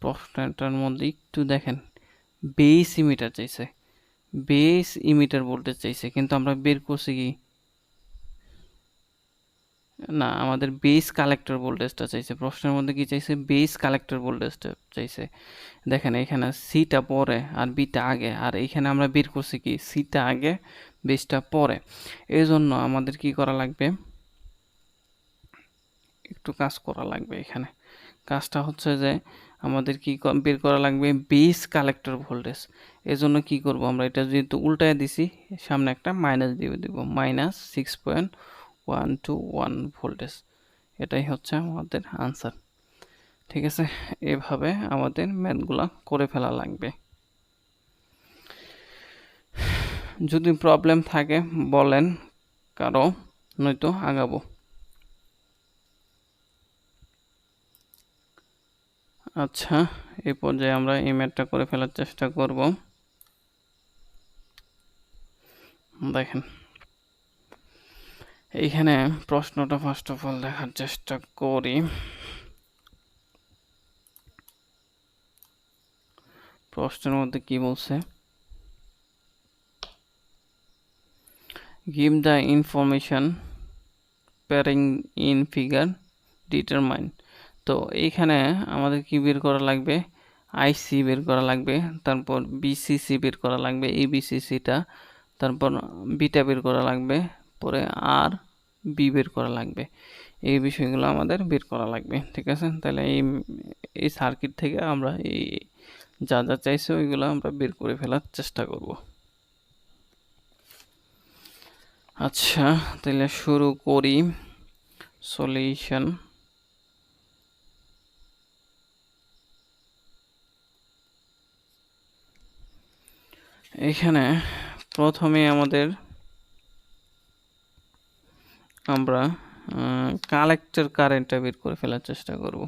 প্রশ্নটার মধ্যে একটু দেখেন বেস ইমিটার চাইছে, বেস ইমিটার ভোল্টেজ চাইছে, কিন্তু আমরা বের করছি কি না, আমাদের বেস কালেক্টর ভোল্টেজটা চাইছে। প্রশ্নের মধ্যে কি চাইছে? বেস কালেক্টর ভোল্টেজটা চাইছে। দেখেন এখানে সিটা পরে আর বিটা আগে, আর এখানে আমরা বের করছি কি সিটা আগে বেসটা পরে। এই জন্য আমাদের কি করা লাগবে, একটু কাজ করা লাগবে এখানে। কাজটা হচ্ছে যে আমাদের কি বের করা লাগবে বেস কালেক্টর ভোল্টেজ। এজন্য কি করব আমরা, এটা যেহেতু উল্টায় দিছি সামনে একটা মাইনাস দিয়ে দিব, -6.121 ভোল্টেজ। এটাই হচ্ছে আমাদের আনসার। ঠিক আছে, এভাবে আমাদের ম্যাথগুলা করে ফেলা লাগবে। যদি প্রবলেম থাকে বলেন কারো, নয়তো আগাবো। আচ্ছা, এই পর্যায়ে আমরা এই ম্যাথটা করে ফেলার চেষ্টা করব। দেখেন এইখানে প্রশ্নটা ফার্স্ট অফ অল দেখার চেষ্টা করি। প্রশ্নের মধ্যে কি বলছে, give the information pairing in figure, determine। তো এইখানে আমাদের কি বের করা লাগবে, আইসি বের করা লাগবে, তারপর বিসিসি বের করা লাগবে, এই বিসিসিটা, তারপর বিটা বের করা লাগবে, পরে আর বি বের করা লাগবে। এই বিষয়গুলো আমাদের বের করা লাগবে, ঠিক আছে। তাহলে এই সার্কিট থেকে আমরা এই যা যা চাইছে ওইগুলো আমরা বের করে ফেলার চেষ্টা করব। আচ্ছা, তাহলে শুরু করি সলিউশন। এখানে প্রথমে আমরা কালেক্টর কারেন্টটা বের করে ফেলার চেষ্টা করব।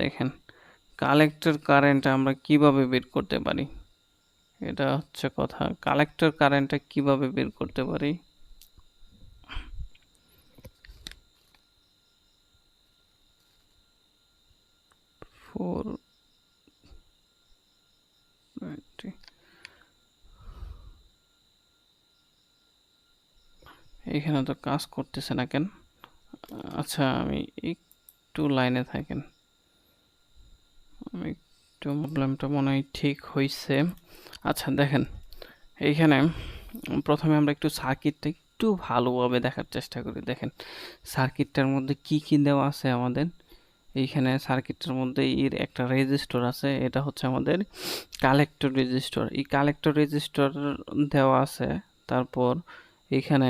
দেখেন কালেক্টর কারেন্ট আমরা কিভাবে বের করতে পারি, এটা হচ্ছে কথা। কালেক্টর কারেন্টটা কিভাবে বের করতে পারি, এখানে তো কাজ করতেছে না কেন? আচ্ছা, আমি একটু লাইনে থাকেন, আমি একটু প্রবলেমটা মনে হয় ঠিক হয়েছে। আচ্ছা দেখেন, এইখানে প্রথমে আমরা একটু সার্কিটটা একটু ভালোভাবে দেখার চেষ্টা করি। দেখেন সার্কিটটার মধ্যে কি কি দেওয়া আছে আমাদের। এইখানে সার্কিটের মধ্যে এর একটা রেজিস্টর আছে, এটা হচ্ছে আমাদের কালেক্টর রেজিস্টর। এই কালেক্টর রেজিস্টর দেওয়া আছে, তারপর এখানে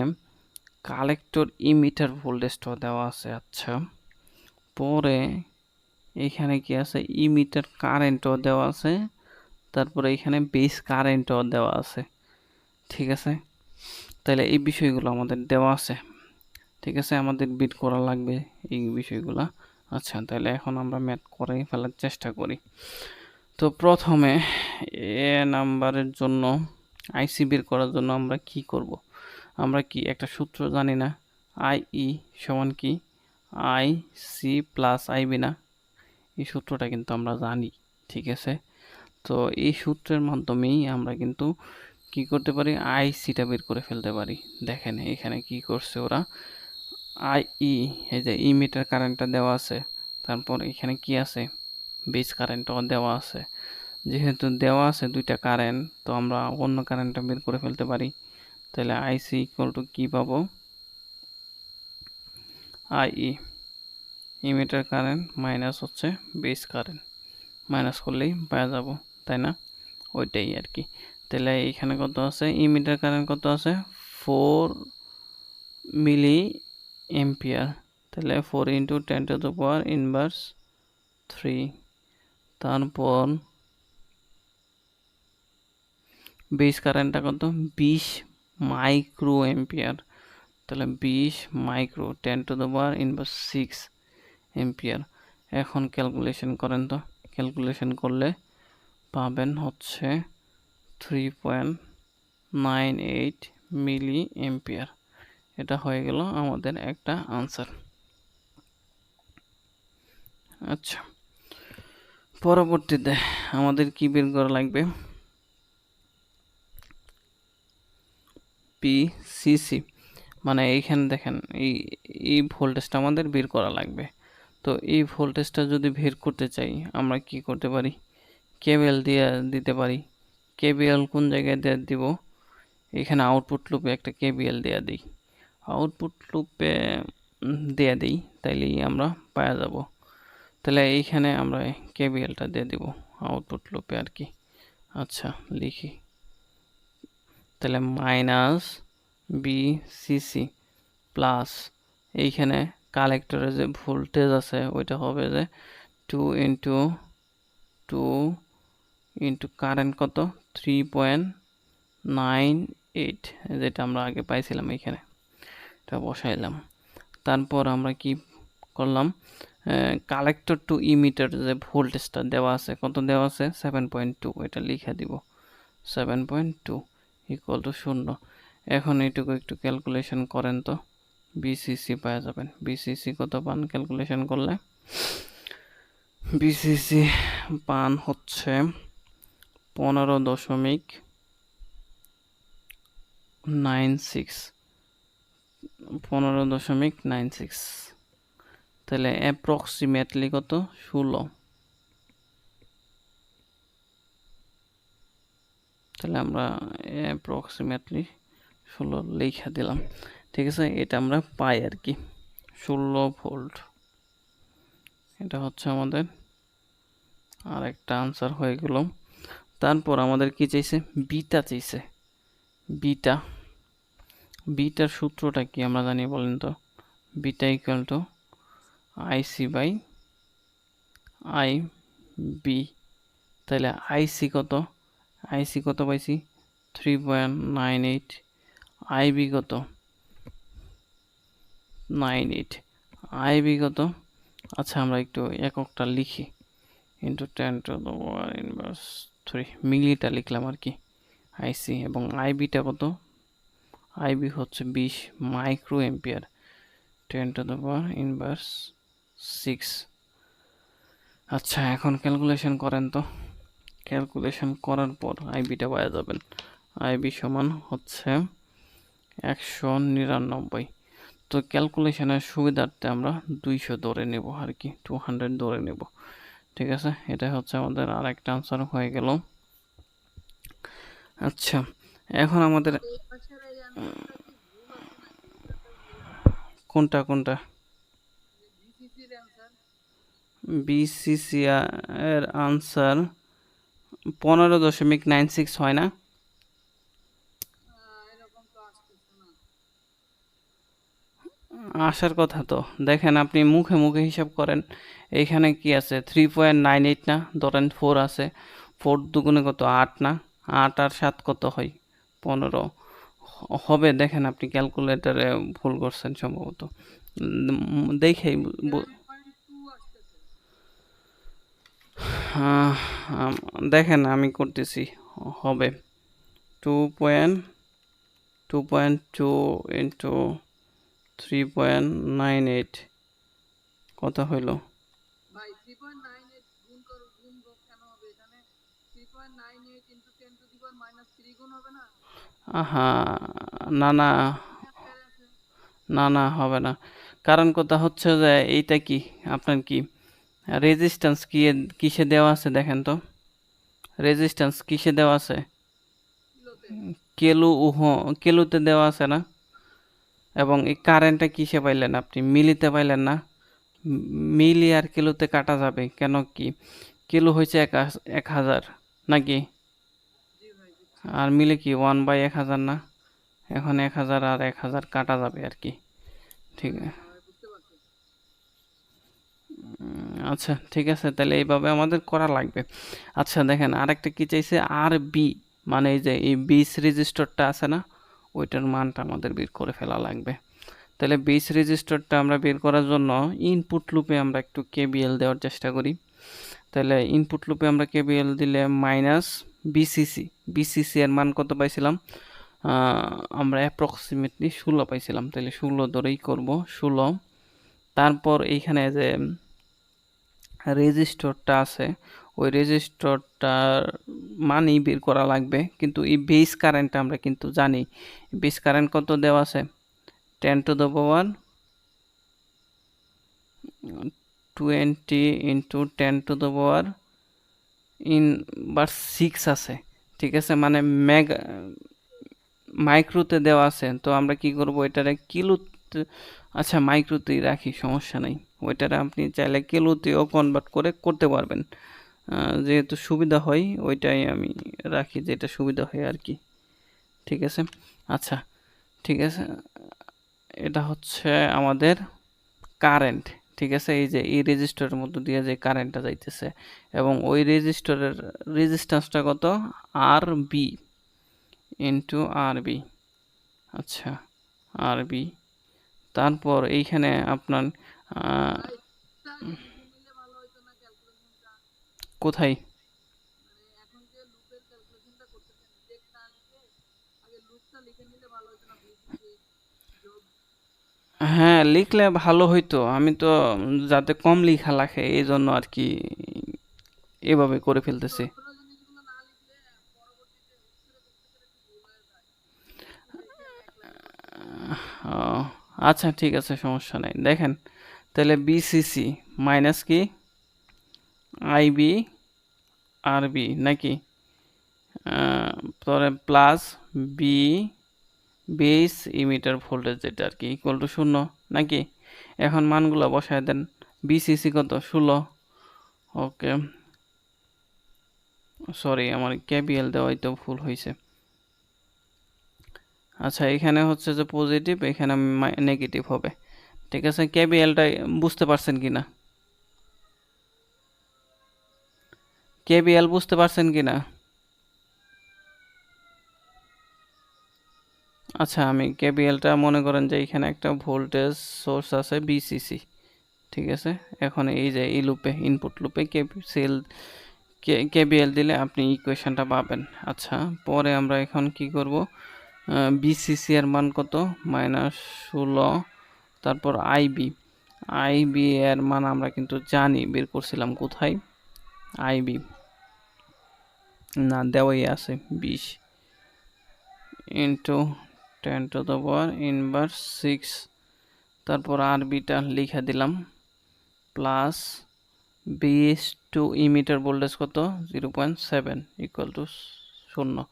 কালেক্টর ইমিটার ভোল্টেজটা দেওয়া আছে। আচ্ছা, পরে এখানে কি আছে, ইমিটার কারেন্টও দেওয়া আছে, তারপরে এখানে বেস কারেন্টও দেওয়া আছে, ঠিক আছে। তাহলে এই বিষয়গুলো আমাদের দেওয়া আছে, ঠিক আছে, আমাদের বিট করা লাগবে এই বিষয়গুলো। আচ্ছা, তাহলে এখন আমরা ম্যাথ করে ফেলার চেষ্টা করি। তো প্রথমে এ নাম্বারের জন্য আইসি বের করার জন্য আমরা কি করব, আমরা কি একটা সূত্র জানি না, আই সমান কি আই সি প্লাস আইবি না? এই সূত্রটা কিন্তু আমরা জানি, ঠিক আছে। তো এই সূত্রের মাধ্যমেই আমরা কিন্তু কি করতে পারি, আইসিটা বের করে ফেলতে পারি। দেখেন এখানে কি করছে ওরা, এই যে ইমিটার কারেন্টটা দেওয়া আছে, তারপর এখানে কি আছে, বেস কারেন্টও দেওয়া আছে। যেহেতু দেওয়া আছে দুইটা কারেন্ট, তো আমরা অন্য কারেন্টটা বের করে ফেলতে পারি। তাহলে আইসি ইকুয়াল টু কি পাবো, ইমিটার কারেন্ট মাইনাস হচ্ছে বেস কারেন্ট, মাইনাস করলেই পাওয়া যাব, তাই না? ওইটাই আর কি। তাহলে এখানে কত আছে, ইমিটার কারেন্ট কত আছে, 4 মিলি এম্পিয়ার। তাহলে 4 into 10 to the power inverse 3। তারপর বেস কারেন্টটা কত, 20 মাইক্রো এম্পিয়ার। তাহলে 20 micro 10 to the power inverse 6 ampere. এখন ক্যালকুলেশন করেন তো, ক্যালকুলেশন করলে পাবেন হচ্ছে 3.98 মিলি এম্পিয়ার। এটা হয়ে গেল আমাদের একটা আনসার। আচ্ছা, পরবর্তীতে আমাদের কি বের করা লাগবে, পিসিসি, মানে এইখানে দেখেন এই ভোল্টেজটা আমাদের বের করা লাগবে। তো এই ভোল্টেজটা যদি বের করতে চাই আমরা কি করতে পারি, কেবিএল দিয়ে দিতে পারি। কেবিএল কোন জায়গায় দিয়ে দিব, এখানে আউটপুট লুপে একটা কেবিএল দেওয়া দিই, আউটপুট লুপে দিয়ে দিই, তাইলেই আমরা পাওয়া যাব। তাহলে এইখানে আমরা কেবিএলটা দিয়ে দিব আউটপুট লুপে আর কি। আচ্ছা লিখি, তাহলে মাইনাস বিসিসি প্লাস এইখানে কালেক্টরে যে ভোল্টেজ আছে ওইটা হবে যে 2 ইন্টু 2 ইন্টু কারেন্ট কত, 3.98, যেটা আমরা আগে পাইছিলাম এইখানে, এটা বসাইলাম। তারপর আমরা কি করলাম, কালেক্টর টু ইমিটার যে ভোল্টেজটা দেওয়া আছে, কত দেওয়া আছে, 7.2, এটা লিখে দিব 7.2 ইকুয়াল টু 0। এখন এইটুকু একটু ক্যালকুলেশন করেন তো, বিসিসি পাওয়া যাবেন। বিসিসি কত পান ক্যালকুলেশন করলে? বিসিসি পান হচ্ছে 15.96, 15.96, তাহলে অ্যাপ্রক্সিমেটলি কত? 16। তাহলে আমরা অ্যাপ্রক্সিমেটলি 16 লিখে দিলাম। ঠিক আছে, এটা আমরা পাই আর কি 16 ভোল্ট। এটা হচ্ছে আমাদের আর একটা আনসার হয়ে গেল। তারপর আমাদের কি চাইছে? বিটা চাইছে। বিটা, বিটার সূত্রটা কি আমরা জানি বলেন তো? Beta equal to IC by I B. তাহলে আইসি কত? আইসি কত পাইছি? 3.98। আইবি কত? 98। আইবি কত? আচ্ছা আমরা একটু এককটা লিখি, ইন্টু 10⁻³ মিলিটা লিখলাম আর কি আইসি। এবং আইবিটা কত? আইবি হচ্ছে 20 মাইক্রো এম্পিয়ার, 10⁻⁶। আচ্ছা এখন ক্যালকুলেশন করেন তো। ক্যালকুলেশন করার পর আইবিটা পাওয়া যাবেন। আইবি সমান হচ্ছে 199। তো ক্যালকুলেশনের সুবিধার্থে আমরা 200 ধরে নেব আর কি, 200 ধরে নেব। ঠিক আছে, এটা হচ্ছে আমাদের আর একটা আনসার হয়ে গেল। আচ্ছা এখন আমাদের কোনটা কোনটা? বিসিসি এর আনসার 15.96 হয় না? আসার কথা তো। দেখেন আপনি মুখে মুখে হিসাব করেন, এইখানে কি আছে? 3.98 না, ধরেন 4 আছে, 4 দুগুণে কত? 8 না? 8 আর 7 কত হয়? 15 হবে। দেখেন আপনি ক্যালকুলেটরে ভুল করছেন সম্ভবত। দেখেই দেখেন আমি করতেছি, হবে 2.2 ইন্টু 3.98 কত হইল? আহা, না না না না, হবে না। কারণ কথা হচ্ছে যে এইটা কি আপনার কি রেজিস্ট্যান্স কি কিসে দেওয়া আছে দেখেন তো। রেজিস্ট্যান্স কিসে দেওয়া আছে? কেলুতে দেওয়া আছে না? এবং এই কারেন্টটা কিসে পাইলেন আপনি? মিলিতে পাইলেন না? মিলি আর কিলোতে কাটা যাবে কেন? কি কিলো হয়েছে 1000 নাকি? আর মিলে কি 1/1000 না? এখন 1000 আর 1000 কাটা যাবে আর কি। ঠিক আছে, আচ্ছা ঠিক আছে, তাহলে এইভাবে আমাদের করা লাগবে। আচ্ছা দেখেন আরেকটা কি চাইছে? আর বি, মানে এই যে এই বিস রেজিস্টারটা আছে না, ওইটার মানটা আমাদের বের করে ফেলা লাগবে। তাহলে বিস রেজিস্টারটা আমরা বের করার জন্য ইনপুট লুপে আমরা একটু কেবিএল দেওয়ার চেষ্টা করি। তাহলে ইনপুট লুপে আমরা কেবিএল দিলে মাইনাস বিসিসি, বিসিসি এর মান কত পাইছিলাম? আমরা অ্যাপ্রক্সিমেটলি 16 পাইছিলাম। তাহলে 16 ধরেই করব, 16। তারপর এইখানে যে রেজিস্টরটা আছে, ওই রেজিস্টরটার মানই বের করা লাগবে। কিন্তু এই বেস কারেন্ট আমরা কিন্তু জানি, বেস কারেন্ট কত দেওয়া আছে? 10⁻20 ইন্টু 10⁻⁶ আছে। ঠিক আছে, মানে মেগা মাইক্রোতে দেওয়া আছে। তো আমরা কি করব, এটারে কিলোতে, আচ্ছা মাইক্রোতেই রাখি, সমস্যা নাই। ওইটারে আপনি চাইলে কিলোতেও কনভার্ট করে করতে পারবেন, যেহেতু সুবিধা হয় ওইটাই আমি রাখি, যেটা সুবিধা হয় আর কি। ঠিক আছে, আচ্ছা ঠিক আছে, এটা হচ্ছে আমাদের কারেন্ট। ঠিক আছে, এই যে এই রেজিস্টরের মধ্য দিয়ে যে কারেন্টটা যাইতেছে, এবং ওই রেজিস্টরের রেজিস্ট্যান্সটা কত? আর বি ইন্টু আর বি। আচ্ছা আর বি, তারপর এইখানে আপনার কোথায়? হ্যাঁ, লিখলে ভালো হইতো। আমি তো যাতে কম লিখা লাগে এই জন্য আর কি এভাবে করে ফেলতেছি। ও, আচ্ছা ঠিক আছে, সমস্যা নাই। দেখেন তাহলে বিসিসি মাইনাস কি আইবি আরবি নাকি, পরে plus B base emitter voltage যেটা আর কি ইকুয়াল টু 0 নাকি। এখন মানগুলো বসায় দেন। বিসিসি কত 16। ওকে, সরি আমার কেবিএল দেওয়াই তো ভুল হয়েছে। আচ্ছা এখানে হচ্ছে যে পজিটিভ, এখানে নেগেটিভ হবে। ঠিক আছে, কেবিএলটা বুঝতে পারছেন কিনা, কেবিএল বুঝতে পারছেন কিনা? আচ্ছা আমি কেবিএলটা মনে করেন যে এখানে একটা ভোল্টেজ সোর্স আছে বিসিসি। ঠিক আছে, এখন এই যে এই লুপে ইনপুট লুপে কেসিএল কেবিএল দিলে আপনি ইকুয়েশনটা পাবেন। আচ্ছা পরে আমরা এখন কি করব, বিসিসি এর মান কত -16, তারপর আইবি, আইবি এর মান আমরা কিন্তু জানি, বের করছিলাম কোথায়, আইবি না দেওয়াই আছে 20 ইন্টু 10⁻⁻⁶, তারপর আরবিটা লিখে দিলাম plus BS to emitter voltage কত 0.7 ইকুয়াল টু 0।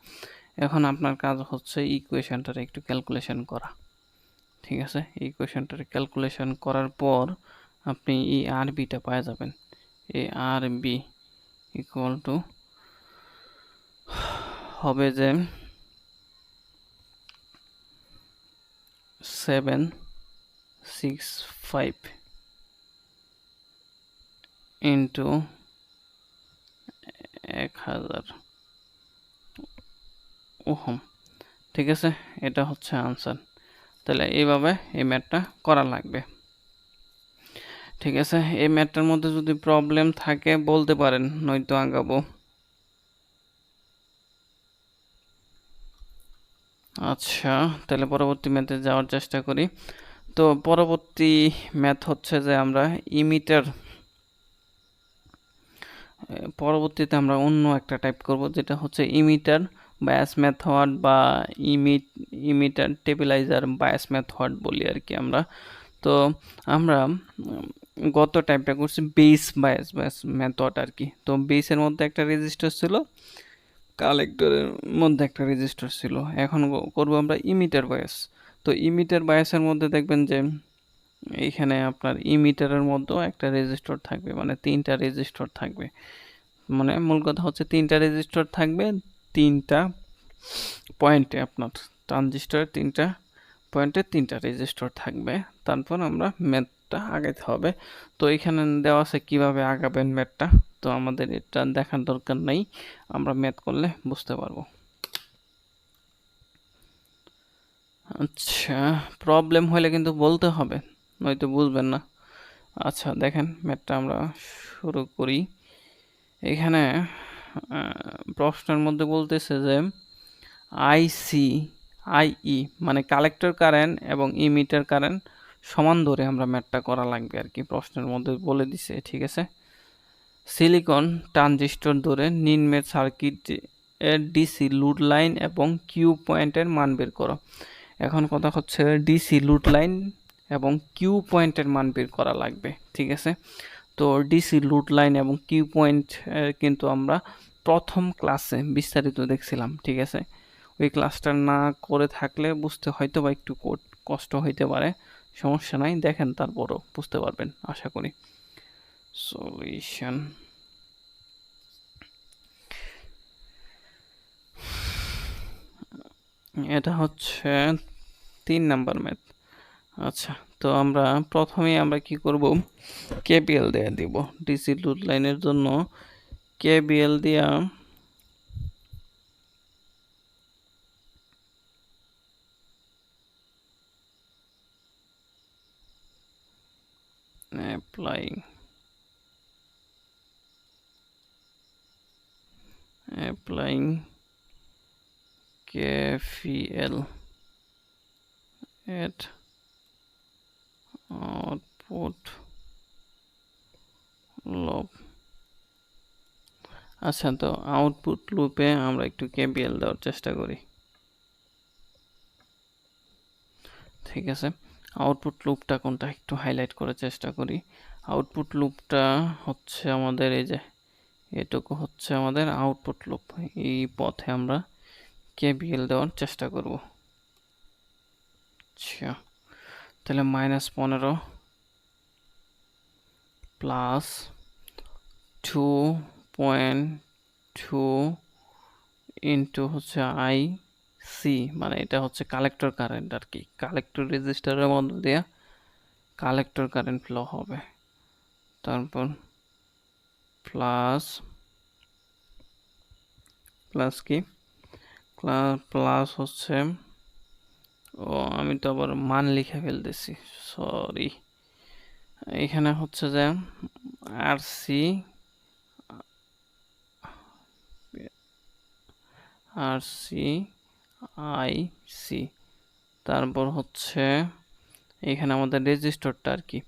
এখন আপনার কাজ হচ্ছে ইকুয়েশনটার একটু ক্যালকুলেশন করা। ঠিক আছে, ইকুয়েশনটার ক্যালকুলেশন করার পর আপনি এই আরবিটা পাওয়া যাবেন। এই আরবি ইকুয়াল টু হবে যে 765 ইন্টু 1000 ওহম। ঠিক আছে, এটা হচ্ছে আনসার। তাহলে এইভাবে এই ম্যাথটা করা লাগবে। ঠিক আছে, এই ম্যাথটার মধ্যে যদি প্রবলেম থাকে বলতে পারেন, নয়তো আগাবো। আচ্ছা তাহলে পরবর্তী ম্যাথে যাওয়ার চেষ্টা করি। তো পরবর্তী ম্যাথ হচ্ছে যে আমরা ইমিটার, পরবর্তীতে আমরা অন্য একটা টাইপ করব যেটা হচ্ছে ইমিটার বায়াস মেথড বা ইমিটার টেবিলাইজার বায়াস মেথড বলি আর কি আমরা। তো আমরা গত টাইপটা করছি বেস বায়াস মেথড আর কি। তো বেসের মধ্যে একটা রেজিস্টার ছিল, কালেক্টরের মধ্যে একটা রেজিস্টার ছিল। এখন করব আমরা ইমিটার বায়াস। তো ইমিটার বায়াসের মধ্যে দেখবেন যে এইখানে আপনার ইমিটারের মধ্যেও একটা রেজিস্টার থাকবে, মানে তিনটা রেজিস্টার থাকবে। মানে মূল কথা হচ্ছে তিনটা রেজিস্টার থাকবে, তিনটা পয়েন্টে আপনার ট্রানজিস্টরের তিনটা পয়েন্টে তিনটা রেজিস্টার থাকবে। তারপর আমরা ম্যাথটা আগাইতে হবে। তো এখানে দেওয়া আছে কিভাবে আগাবেন ম্যাথটা, তো আমাদের এটা দেখার দরকার নেই, আমরা ম্যাথ করলে বুঝতে পারবো। আচ্ছা প্রবলেম হলে কিন্তু বলতে হবে, নয়তো বুঝবেন না। আচ্ছা দেখেন ম্যাথটা আমরা শুরু করি। এখানে প্রশ্নের মধ্যে বলতেছে যে আইসি আইই মানে কালেক্টর কারেন্ট এবং ইমিটার কারেন্ট সমান ধরে আমরা ম্যাথটা করা লাগবে আর কি, প্রশ্নের মধ্যে বলে দিছে। ঠিক আছে, সিলিকন ট্রানজিস্টর ধরে নিম্নের সার্কিট এর ডিসি লুড লাইন এবং কিউ পয়েন্টের মান বের করো। এখন কথা হচ্ছে ডিসি লুড লাইন এবং কিউ পয়েন্টের মান বের করা লাগবে। ঠিক আছে, তো ডিসি লুড লাইন এবং কিউ পয়েন্ট কিন্তু আমরা প্রথম ক্লাসে বিস্তারিত দেখছিলাম। ঠিক আছে, ওই ক্লাসটা না করে থাকলে বুঝতে হয়তো বা একটু কষ্ট হইতে পারে, সমস্যা নাই, দেখেন তারপরও বুঝতে পারবেন আশা করি। সলিউশন, এটা হচ্ছে 3 নাম্বার ম্যাথ। আচ্ছা তো আমরা প্রথমেই আমরা কি করব, কেবিএল দিয়ে দিব ডিসি লুড লাইনের জন্য। কেবিএল দিয়া applying KVL at output loop. আচ্ছা, তো আউটপুট লুপে আমরা একটু কেবিএল দেওয়ার চেষ্টা করি। ঠিক আছে, আউটপুট লুপটা কোনটা একটু হাইলাইট করার চেষ্টা করি। আউটপুট লুপটা হচ্ছে আমাদের এই যে এটুকু হচ্ছে আমাদের আউটপুট লুপ। এই পথে আমরা কেবিএল দেওয়ার চেষ্টা করব। আচ্ছা, তাহলে -15 প্লাস 2.2 ইন্টু হচ্ছে আই সি, মানে এটা হচ্ছে কালেক্টর কারেন্ট আর কি, কালেক্টর রেজিস্টারের মধ্যে দিয়ে কালেক্টর কারেন্ট ফ্লো হবে। তারপর প্লাস প্লাস কি প্লাস হচ্ছে, ও আমি তো আবার মান লিখে ফেলতেছি, সরি। এখানে হচ্ছে যে আর সি আই সি, তারপর হচ্ছে এখানে আমাদের রেজিস্টরটা আর কি,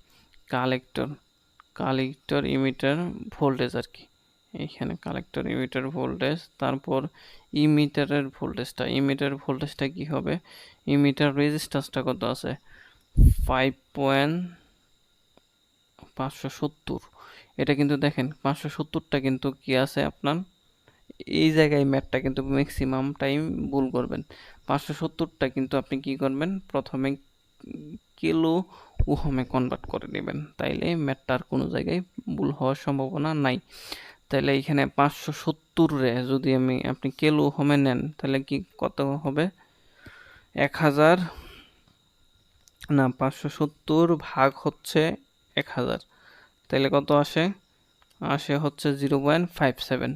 কালেক্টর ইমিটার ভোল্টেজ আর কি, এখানে কালেক্টর ইমিটার ভোল্টেজ। তারপর ইমিটার ভোল্টেজটা কি হবে, ইমিটার রেজিস্ট্যান্সটা কত আছে 570। এটা কিন্তু দেখেন 570টা কিন্তু কি আছে আপনার এই জায়গায়, ম্যাথটা কিন্তু ম্যাক্সিমাম টাইম ভুল করবেন। 570টা কিন্তু আপনি কি করবেন, প্রথমে কিলো ওহমে কনভার্ট করে নেবেন, তাইলে ম্যাথটার কোনো জায়গায় ভুল হওয়ার সম্ভাবনা নাই। তাহলে এখানে 570 রে যদি আপনি কিলো ওহমে নেন, তাহলে কি কত হবে, 1000 না 570 ভাগ হচ্ছে 1000, তাহলে কত আসে হচ্ছে 0.57।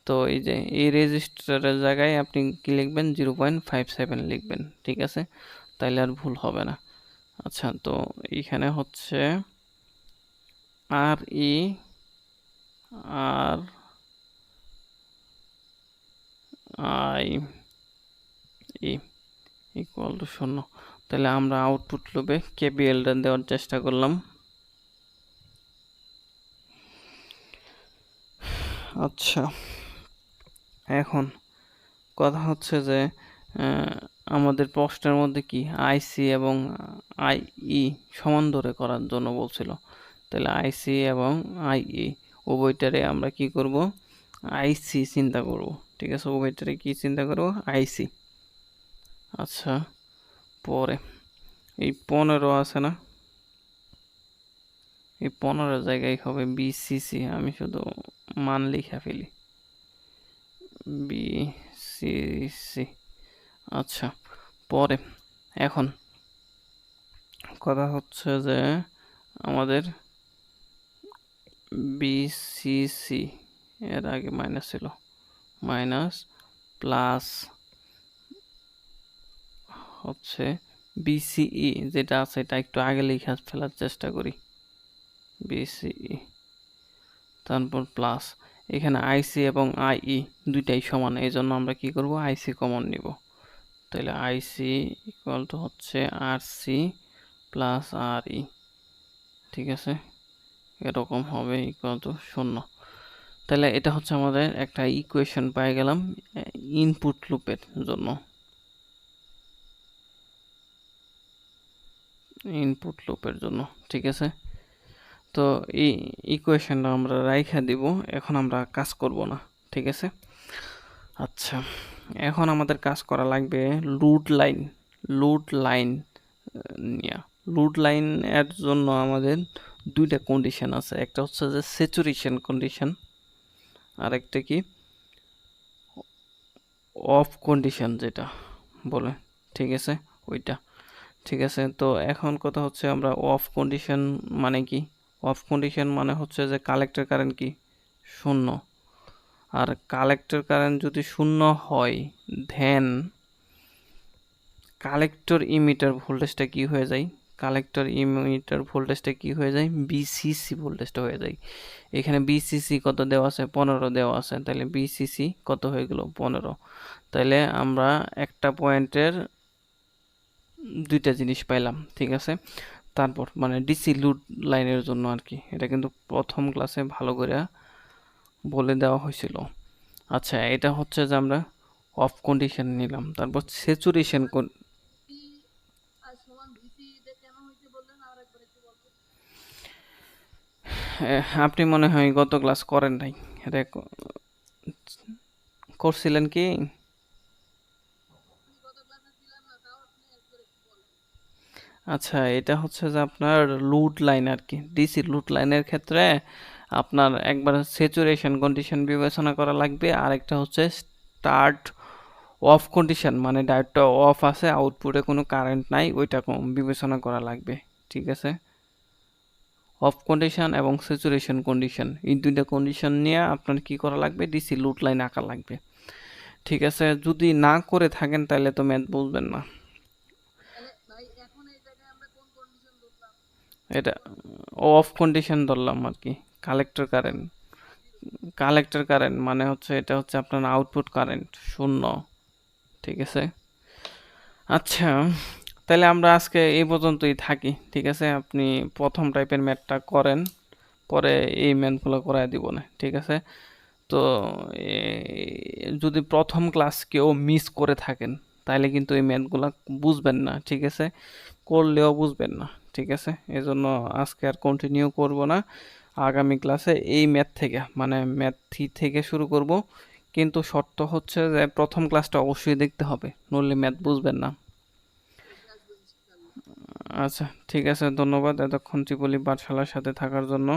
তো এই যে এই রেজিস্টারের জায়গায় আপনি কি লিখবেন, 0.57 লিখবেন, ঠিক আছে, তাইলে আর ভুল হবে না। আচ্ছা, তো এইখানে হচ্ছে আর আই ইকুয়াল টু 0। তাহলে আমরা আউটপুট লুপে কেবিএলটা দেওয়ার চেষ্টা করলাম। আচ্ছা, এখন কথা হচ্ছে যে আমাদের প্রশ্নের মধ্যে কি আইসি এবং আইই সমান ধরে করার জন্য বলছিল। তাহলে আইসি এবং আইই উভয়টারে আমরা কি করব, আইসি চিন্তা করব। ঠিক আছে, উভয়টারে কি চিন্তা করব, আইসি। আচ্ছা, পরে এই 15 আছে না, এই 15 জায়গায় হবে বিসিসি, আমি শুধু মান লিখে ফেলি বিসিসি। আচ্ছা, পরে এখন কথা হচ্ছে যে আমাদের বিসিসি এর আগে মাইনাস ছিল, মাইনাস প্লাস হচ্ছে বিসিই যেটা আছে এটা একটু আগে লিখে ফেলার চেষ্টা করি, বিসিই। তারপর প্লাস এখানে আইসি এবং আইই দুইটাই সমান, এই জন্য আমরা কি করব, আইসি কমন নিব। তাহলে আইসি ইকুয়াল টু হচ্ছে আর সি প্লাস আর ই, ঠিক আছে, এরকম হবে ইকুয়াল টু 0। তাহলে এটা হচ্ছে আমাদের একটা ইকুয়েশন পেয়ে গেলাম ইনপুট লুপের জন্য, ঠিক আছে। তো এই ইকুয়েশনটা আমরা রাইখা দিব, এখন আমরা কাজ করব না, ঠিক আছে। আচ্ছা, এখন আমাদের কাজ করা লাগবে লোড লাইন নিয়ে। লোড লাইন এর জন্য আমাদের দুইটা কন্ডিশন আছে, একটা হচ্ছে যে স্যাচুরেশন কন্ডিশন, আর একটা কি অফ কন্ডিশন যেটা বলে, ঠিক আছে, ওইটা। ঠিক আছে, তো এখন কথা হচ্ছে আমরা অফ কন্ডিশন মানে কি, অফ কন্ডিশন মানে হচ্ছে যে কালেক্টর কারেন্ট কি 0, আর কালেক্টর কারেন্ট যদি 0 হয় দেন কালেক্টর ইমিটার ভোল্টেজটা কি হয়ে যায়, বিসিসি ভোল্টেজটা হয়ে যায়। এখানে বিসিসি কত দেওয়া আছে, 15 দেওয়া আছে, তাহলে বিসিসি কত হয়ে গেল 15। তাহলে আমরা একটা পয়েন্টের দুইটা জিনিস পাইলাম, ঠিক আছে। তারপর মানে ডিসি লুট লাইনের জন্য আর কি, এটা কিন্তু প্রথম ক্লাসে ভালো করে বলে দেওয়া হয়েছিল। আচ্ছা, এটা হচ্ছে যে আমরা অফ কন্ডিশন নিলাম, তারপর স্যাচুরেশন। আপনি মনে হয় গত ক্লাস করেন নাই, এটা করছিলেন কি? আচ্ছা, এটা হচ্ছে যে আপনার লুট লাইন আর কি, ডিসি লুট লাইনের ক্ষেত্রে আপনার একবার স্যাচুরেশন কন্ডিশন বিবেচনা করা লাগবে, আর একটা হচ্ছে স্টার্ট অফ কন্ডিশন, মানে ডায়োডটা অফ আছে, আউটপুটে কোনো কারেন্ট নাই, ওইটা বিবেচনা করা লাগবে। ঠিক আছে, অফ কন্ডিশন এবং স্যাচুরেশন কন্ডিশন, এই দুইটা কন্ডিশন নিয়ে আপনার কি করা লাগবে, ডিসি লুট লাইন আঁকা লাগবে। ঠিক আছে, যদি না করে থাকেন তাহলে তো ম্যাথ বুঝবেন না। এটা অফ কন্ডিশন ধরলাম আর কি। কালেক্টর কারেন্ট, কালেক্টর কারেন্ট মানে হচ্ছে এটা হচ্ছে আপনার আউটপুট কারেন্ট শূন্য। ঠিক আছে, আচ্ছা, তাহলে আমরা আজকে এই পর্যন্তই থাকি। ঠিক আছে, আপনি প্রথম টাইপের ম্যাথটা করেন, পরে এই ম্যাথগুলো করায় দিব না। ঠিক আছে, তো যদি প্রথম ক্লাস কেউ মিস করে থাকেন তাহলে কিন্তু এই ম্যাথগুলো বুঝবেন না। ঠিক আছে, করলেও বুঝবেন না। ঠিক আছে, এই জন্য আজকে আর কন্টিনিউ করব না। আগামী ক্লাসে এই ম্যাথ থেকে মানে ম্যাথ 3 থেকে শুরু করব, কিন্তু শর্ত হচ্ছে যে প্রথম ক্লাসটা অবশ্যই দেখতে হবে, নইলে ম্যাথ বুঝবেন না। আচ্ছা, ঠিক আছে, ধন্যবাদ এতক্ষণ ত্রিপলি পাঠশালার সাথে থাকার জন্য।